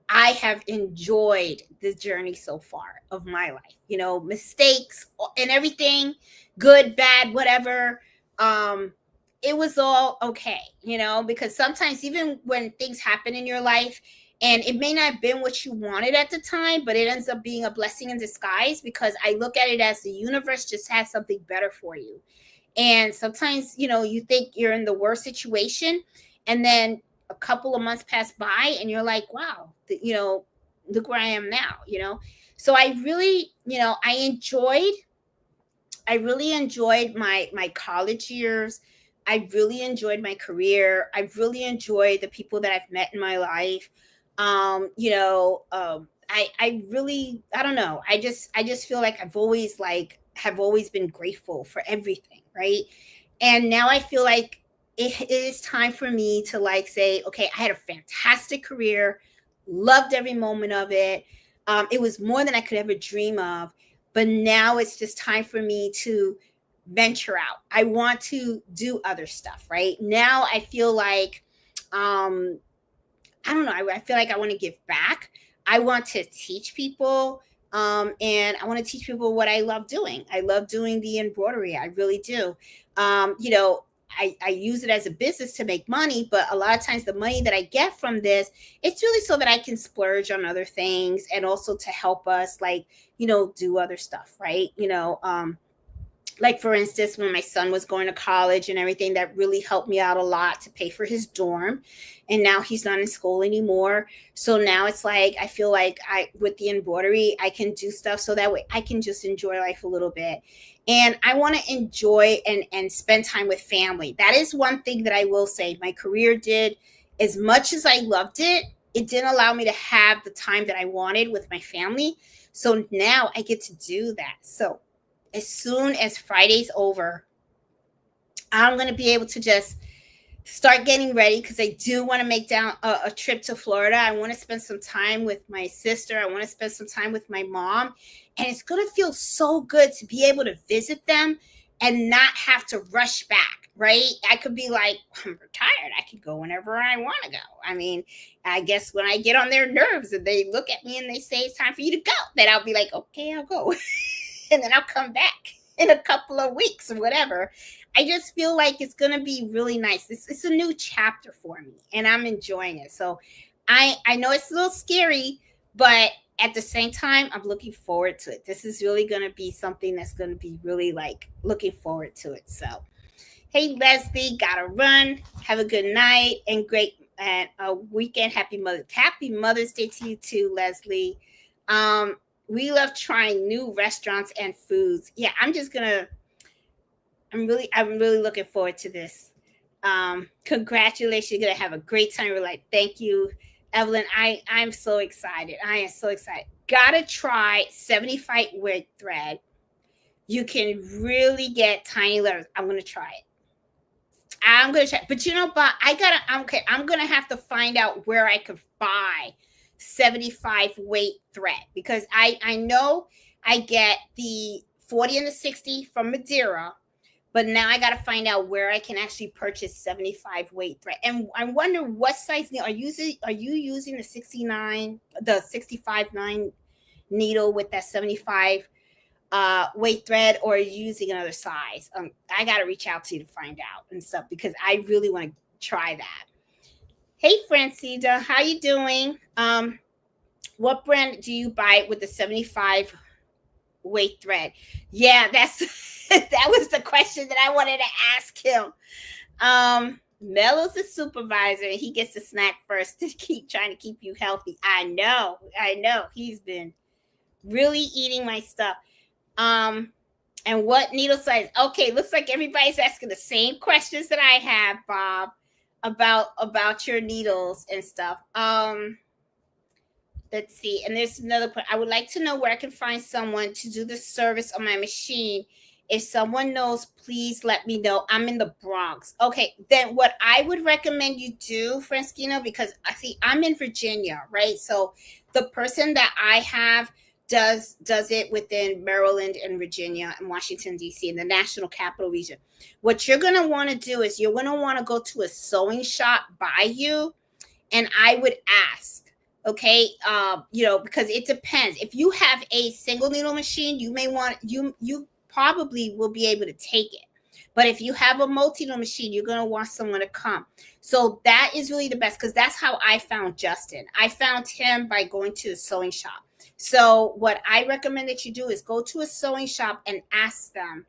I have enjoyed the journey so far of my life, mistakes and everything, good, bad, whatever. It was all okay, because sometimes even when things happen in your life and it may not have been what you wanted at the time, but it ends up being a blessing in disguise because I look at it as the universe just has something better for you. And sometimes, you think you're in the worst situation and then a couple of months pass by and you're like, wow, look where I am now, So I really, I really enjoyed my college years. I really enjoyed my career. I really enjoyed the people that I've met in my life. I really, I don't know. I just feel like have always been grateful for everything, right? And now I feel like it is time for me to say, okay, I had a fantastic career, loved every moment of it. It was more than I could ever dream of. But now it's just time for me to venture out. I want to do other stuff, right? Now I feel like, I don't know. I feel like I want to give back. I want to teach people. And I want to teach people what I love doing. I love doing the embroidery. I really do. I use it as a business to make money, but a lot of times the money that I get from this, it's really so that I can splurge on other things and also to help us do other stuff, right? Like for instance, when my son was going to college and everything, that really helped me out a lot to pay for his dorm. And now he's not in school anymore. So now it's like, I feel like with the embroidery, I can do stuff so that way I can just enjoy life a little bit. And I want to enjoy and spend time with family. That is one thing that I will say. My career did, as much as I loved it, it didn't allow me to have the time that I wanted with my family. So now I get to do that. So as soon as Friday's over, I'm going to be able to just start getting ready because I do want to make down a trip to Florida. I want to spend some time with my sister. I want to spend some time with my mom. And it's going to feel so good to be able to visit them and not have to rush back, right? I could be like, I'm retired. I could go whenever I want to go. I mean, I guess when I get on their nerves and they look at me and they say, it's time for you to go, then I'll be like, okay, I'll go. And then I'll come back in a couple of weeks or whatever. I just feel like it's going to be really nice. It's a new chapter for me and I'm enjoying it. So I know it's a little scary, but at the same time, I'm looking forward to it. This is really going to be something that's going to be really looking forward to it. So, hey, Leslie, gotta run. Have a good night and great and a weekend. Happy Mother's Day to you too, Leslie. We love trying new restaurants and foods. Yeah, I'm really looking forward to this. Congratulations. You're gonna have a great time. We're like, thank you, Evelyn. I'm so excited. I am so excited. Gotta try 75 weight thread. You can really get tiny letters. I'm gonna try it. I'm gonna try, but but okay. I'm gonna have to find out where I could buy 75 weight thread, because I know I get the 40 and the 60 from Madeira, but now I got to find out where I can actually purchase 75 weight thread. And I wonder what size are you using the 69, the 65/9 needle with that 75 weight thread, or using another size? I got to reach out to you to find out and stuff, because I really want to try that. Hey Francida, how you doing? What brand do you buy with the 75 weight thread? Yeah, that's that was the question that I wanted to ask him. Melo's the supervisor, and he gets the snack first to keep trying to keep you healthy. I know. He's been really eating my stuff. And what needle size? Okay, looks like everybody's asking the same questions that I have, Bob, about your needles and stuff. Let's see. And there's another question. I would like to know where I can find someone to do the service on my machine. If someone knows, please let me know. I'm in the Bronx. Okay, then what I would recommend you do, Franskino, because I see I'm in Virginia, right? So the person that I have does it within Maryland and Virginia and Washington, D.C., in the National Capital Region. What you're going to want to do is you're going to want to go to a sewing shop by you, and I would ask, okay, because it depends. If you have a single needle machine, you may want, you probably will be able to take it. But if you have a multi-needle machine, you're going to want someone to come. So that is really the best, because that's how I found Justin. I found him by going to the sewing shop. So what I recommend that you do is go to a sewing shop and ask them,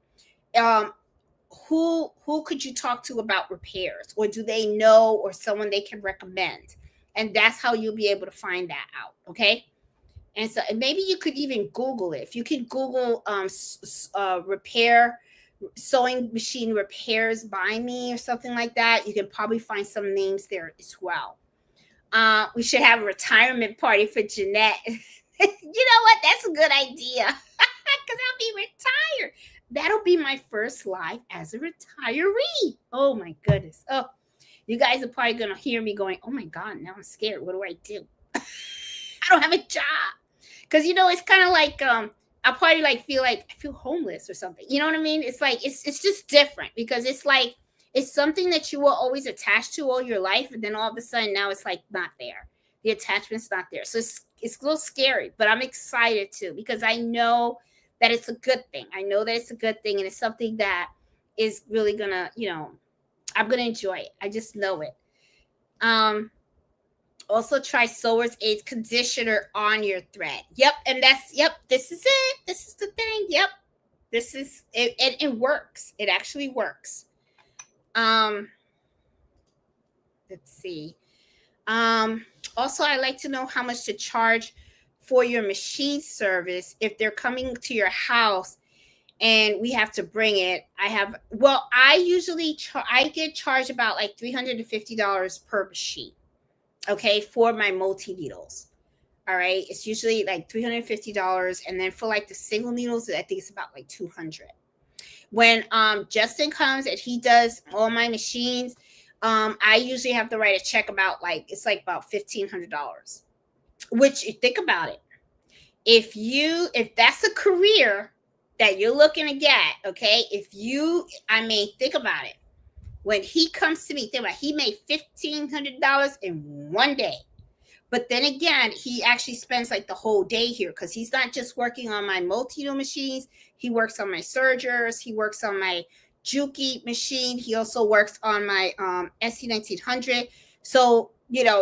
who could you talk to about repairs, or do they know, or someone they can recommend? And that's how you'll be able to find that out. Okay. And so maybe you could even Google it. If you can Google repair, sewing machine repairs by me, or something like that, you can probably find some names there as well. We should have a retirement party for Jeanette. You know what? That's a good idea, because I'll be retired. That'll be my first live as a retiree. Oh my goodness. Oh, you guys are probably going to hear me going, oh my God, now I'm scared. What do I do? I don't have a job. Because, it's kind of like, I'll probably I feel homeless or something. You know what I mean? It's like, it's just different, because it's like, it's something that you were always attached to all your life. And then all of a sudden now it's like not there. The attachment's not there. So it's a little scary, but I'm excited too, because I know that it's a good thing. I know that it's a good thing, and it's something that is really gonna, I'm gonna enjoy it. I just know it. Also try Sewer's Aids conditioner on your thread. Yep, and this is it. This is the thing. Yep. This is it, it works. It actually works. Let's see. Also, I like to know how much to charge for your machine service if they're coming to your house and we have to bring it. I usually I get charged about like $350 per machine. Okay, for my multi needles. All right, it's usually like $350, and then for like the single needles, I think it's about like $200. When Justin comes and he does all my machines, I usually have to write a check about it's like about $1,500. Which, you think about it, if that's a career that you're looking to get, okay, think about it. When he comes to me, think about it, he made $1,500 in one day. But then again, he actually spends like the whole day here, because he's not just working on my multi-needle machines. He works on my sergers. He works on my Juki machine. He also works on my SC1900. So,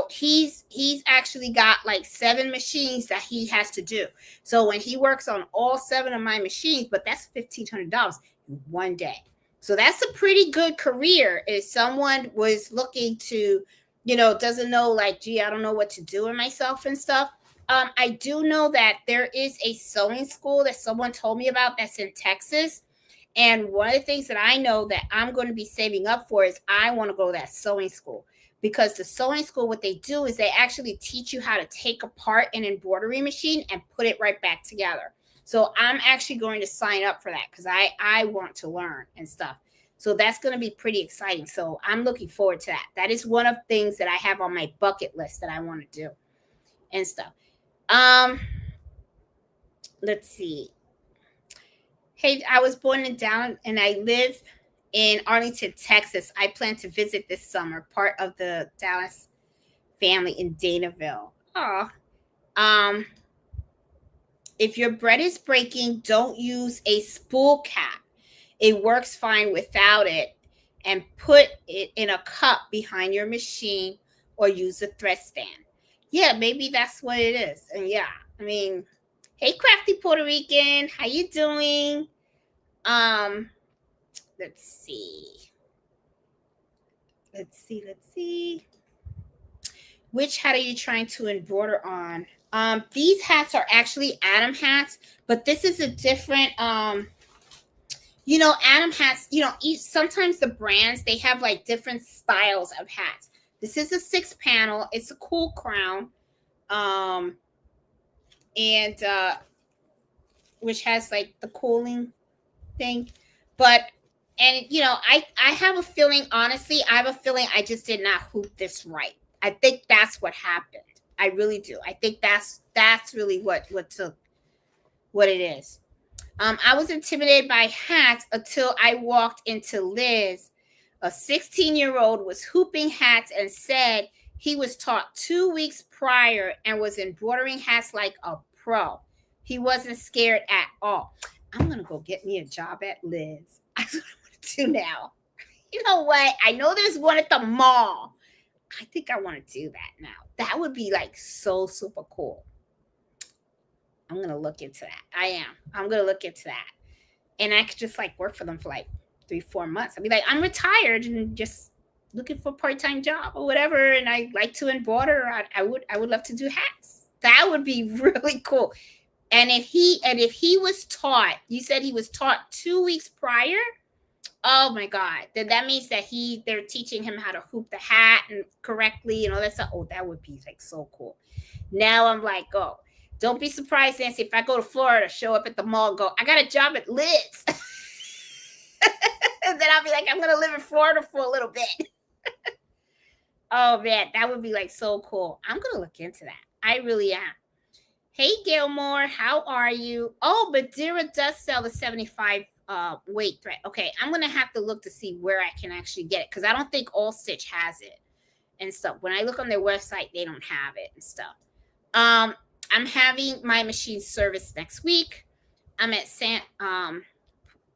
he's actually got like 7 machines that he has to do. So when he works on all 7 of my machines, but that's $1,500 in one day. So that's a pretty good career. If someone was looking to, doesn't know, like, gee, I don't know what to do with myself and stuff. I do know that there is a sewing school that someone told me about that's in Texas. And one of the things that I know that I'm going to be saving up for is I want to go to that sewing school, because the sewing school, what they do is they actually teach you how to take apart an embroidery machine and put it right back together. So I'm actually going to sign up for that because I want to learn and stuff. So that's going to be pretty exciting. So I'm looking forward to that. That is one of the things that I have on my bucket list that I want to do and stuff. Let's see. Hey, I was born in Dallas and I live in Arlington, Texas. I plan to visit this summer, part of the Dallas family in Danaville. Oh, if your bread is breaking, don't use a spool cap. It works fine without it. And put it in a cup behind your machine or use a thread stand. Yeah, maybe that's what it is. And yeah, I mean, hey, crafty Puerto Rican, how you doing? Let's see. Let's see. Which hat are you trying to embroider on? These hats are actually Adam hats, but this is a different Adam hats, sometimes the brands, they have like different styles of hats. This is a 6-panel. It's a cool crown. And which has like the cooling thing. I have a feeling, honestly, I just did not hoop this right. I think that's what happened. I really do. I think that's really what it is. I was intimidated by hats until I walked into Liz. A 16-year-old was hooping hats and said he was taught 2 weeks prior and was embroidering hats like a pro. He wasn't scared at all. I'm going to go get me a job at Liz. That's what I'm going to do now. You know what? I know there's one at the mall. I think I want to do that now. That would be like so super cool. I'm going to look into that. I'm going to look into that. And I could just like work for them for like 3-4 months. I'd be like, I'm retired and just looking for a part-time job or whatever. And I like to embroider. I would love to do hats. That would be really cool. And if he was taught, you said he was taught 2 weeks prior. Oh my God. Then that means that they're teaching him how to hoop the hat and correctly and all that stuff. Oh, that would be like so cool. Now I'm like, oh, don't be surprised, Nancy, if I go to Florida, show up at the mall and go, I got a job at Liz. And then I'll be like, I'm going to live in Florida for a little bit. Oh, man, that would be like so cool. I'm going to look into that. I really am. Hey, Gilmore, how are you? Oh, Madeira does sell the 75 weight thread. Okay, I'm going to have to look to see where I can actually get it because I don't think All Stitch has it and stuff. When I look on their website, they don't have it and stuff. I'm having my machine serviced next week. I'm at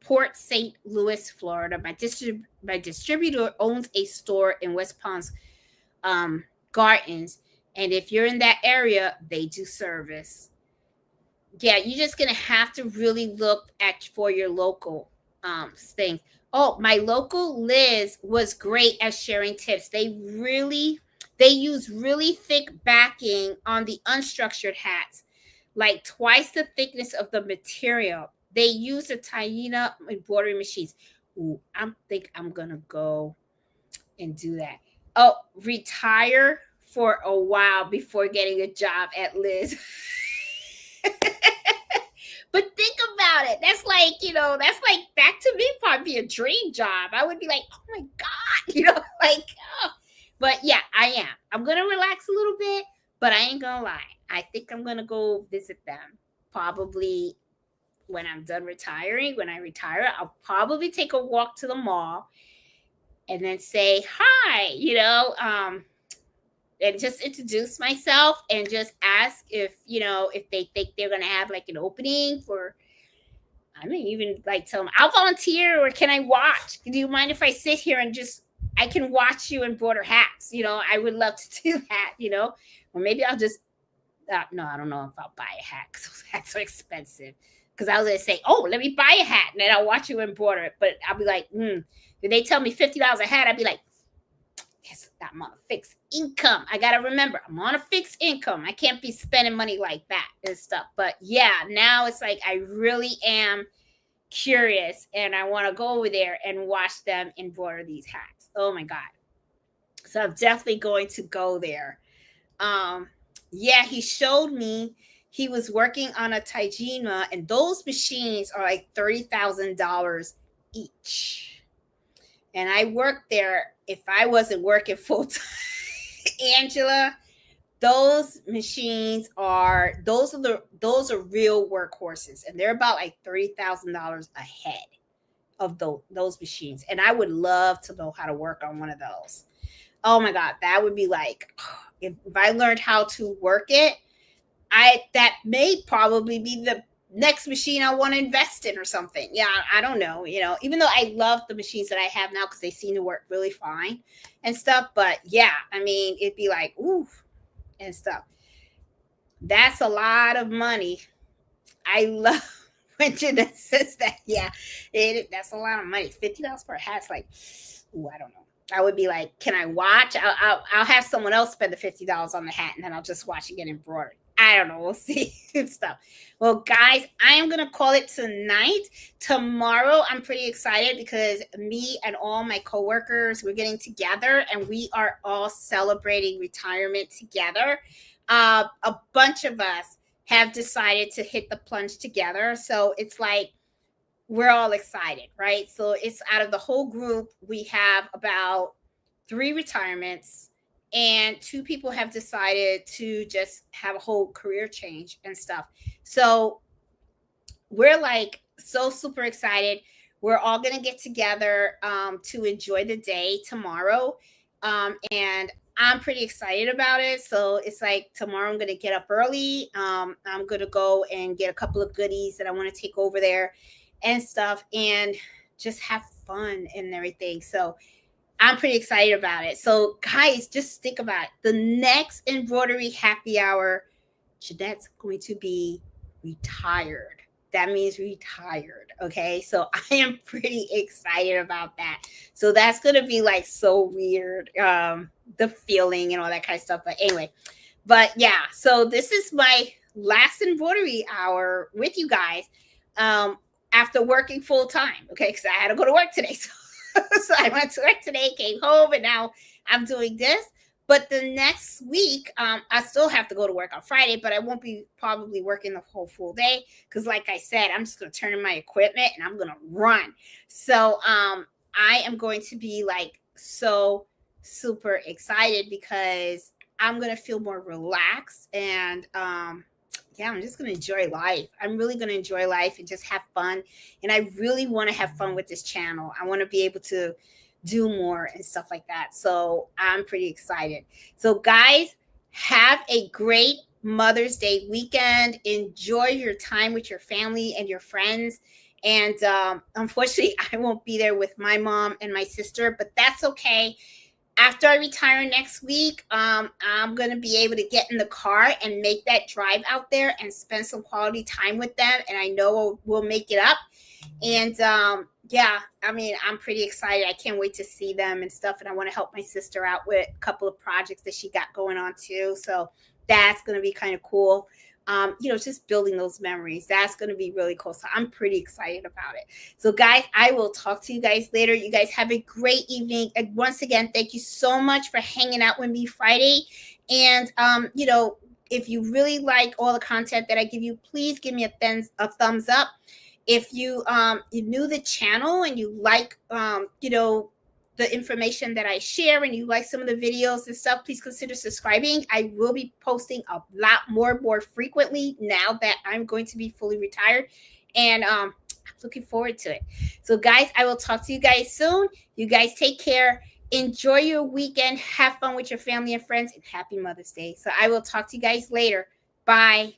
Port St. Louis, Florida. My distributor owns a store in West Palms Gardens. And if you're in that area, they do service. Yeah, you're just going to have to really look for your local thing. Oh, my local Liz was great at sharing tips. They use really thick backing on the unstructured hats, like twice the thickness of the material. They use the Taina embroidery machines. Ooh, I think I'm going to go and do that. Oh, retire for a while before getting a job at Liz. But think about it. That's like, that to me probably be a dream job. I would be like, oh my God, But yeah, I am. I'm going to relax a little bit, but I ain't going to lie. I think I'm going to go visit them probably when I'm done retiring. When I retire, I'll probably take a walk to the mall and then say hi, and just introduce myself and just ask if they think they're going to have like an opening for, I may even like tell them I'll volunteer or can I watch? Do you mind if I sit here and I can watch you embroider hats? I would love to do that, or maybe I'll just, no, I don't know if I'll buy a hat because those hats are expensive. Because I was going to say, oh, let me buy a hat and then I'll watch you embroider it. But I'll be like, if they tell me $50 a hat, I'd be like, yes, I'm on a fixed income. I got to remember, I'm on a fixed income. I can't be spending money like that and stuff. But yeah, now it's like I really am curious and I want to go over there and watch them embroider these hats. Oh my God. So I'm definitely going to go there. Um, yeah, he showed me he was working on a Tajima, and those machines are like $30,000 each. And I worked there if I wasn't working full time. Angela, those machines are those are real workhorses, and they're about like $30,000 a head of those machines. And I would love to know how to work on one of those. Oh my God, that would be like if I learned how to work it, that may probably be the next machine I want to invest in or something. Yeah, I don't know, even though I love the machines that I have now because they seem to work really fine and stuff. But yeah, I mean, it'd be like, oof, and stuff. That's a lot of money. I love when Jeanette says that. Yeah, that's a lot of money. $50 for a hat. It's like, ooh, I don't know. I would be like, can I watch? I'll have someone else spend the $50 on the hat, and then I'll just watch it get embroidered. I don't know. We'll see and stuff. Well, guys, I am going to call it tonight. Tomorrow, I'm pretty excited because me and all my coworkers, we're getting together and we are all celebrating retirement together. A bunch of us have decided to hit the plunge together. So it's like, we're all excited, right? So it's out of the whole group, we have about 3 retirements, and 2 people have decided to just have a whole career change and stuff. So we're like so super excited. We're all going to get together to enjoy the day tomorrow. And I'm pretty excited about it. So it's like tomorrow I'm going to get up early. I'm going to go and get a couple of goodies that I want to take over there and stuff and just have fun and everything. So I'm pretty excited about it. So guys, just think about it. The next embroidery happy hour, Jeanette's going to be retired. That means retired. Okay. So I am pretty excited about that. So that's going to be like so weird. The feeling and all that kind of stuff. But anyway, yeah. So this is my last embroidery hour with you guys. After working full time. Okay. Because I had to go to work today. So I went to work today, came home, and now I'm doing this. But the next week, I still have to go to work on Friday, but I won't be probably working the whole full day because, like I said, I'm just going to turn in my equipment and I'm going to run. So I am going to be like so super excited because I'm going to feel more relaxed and yeah, I'm just going to enjoy life. I'm really going to enjoy life and just have fun. And I really want to have fun with this channel. I want to be able to do more and stuff like that. So I'm pretty excited. So guys, have a great Mother's Day weekend. Enjoy your time with your family and your friends. And unfortunately, I won't be there with my mom and my sister, but that's okay. After I retire next week, I'm going to be able to get in the car and make that drive out there and spend some quality time with them. And I know we'll make it up. And yeah, I mean, I'm pretty excited. I can't wait to see them and stuff. And I want to help my sister out with a couple of projects that she got going on too. So that's going to be kind of cool. Just building those memories. That's going to be really cool. So I'm pretty excited about it. So guys, I will talk to you guys later. You guys have a great evening. And once again, thank you so much for hanging out with me Friday. And, if you really like all the content that I give you, please give me a thumbs up. If you new the channel and you like, the information that I share and you like some of the videos and stuff, please consider subscribing. I will be posting a lot more frequently now that I'm going to be fully retired. And I'm looking forward to it. So guys, I will talk to you guys soon. You guys take care. Enjoy your weekend. Have fun with your family and friends, and happy Mother's Day. So I will talk to you guys later. Bye.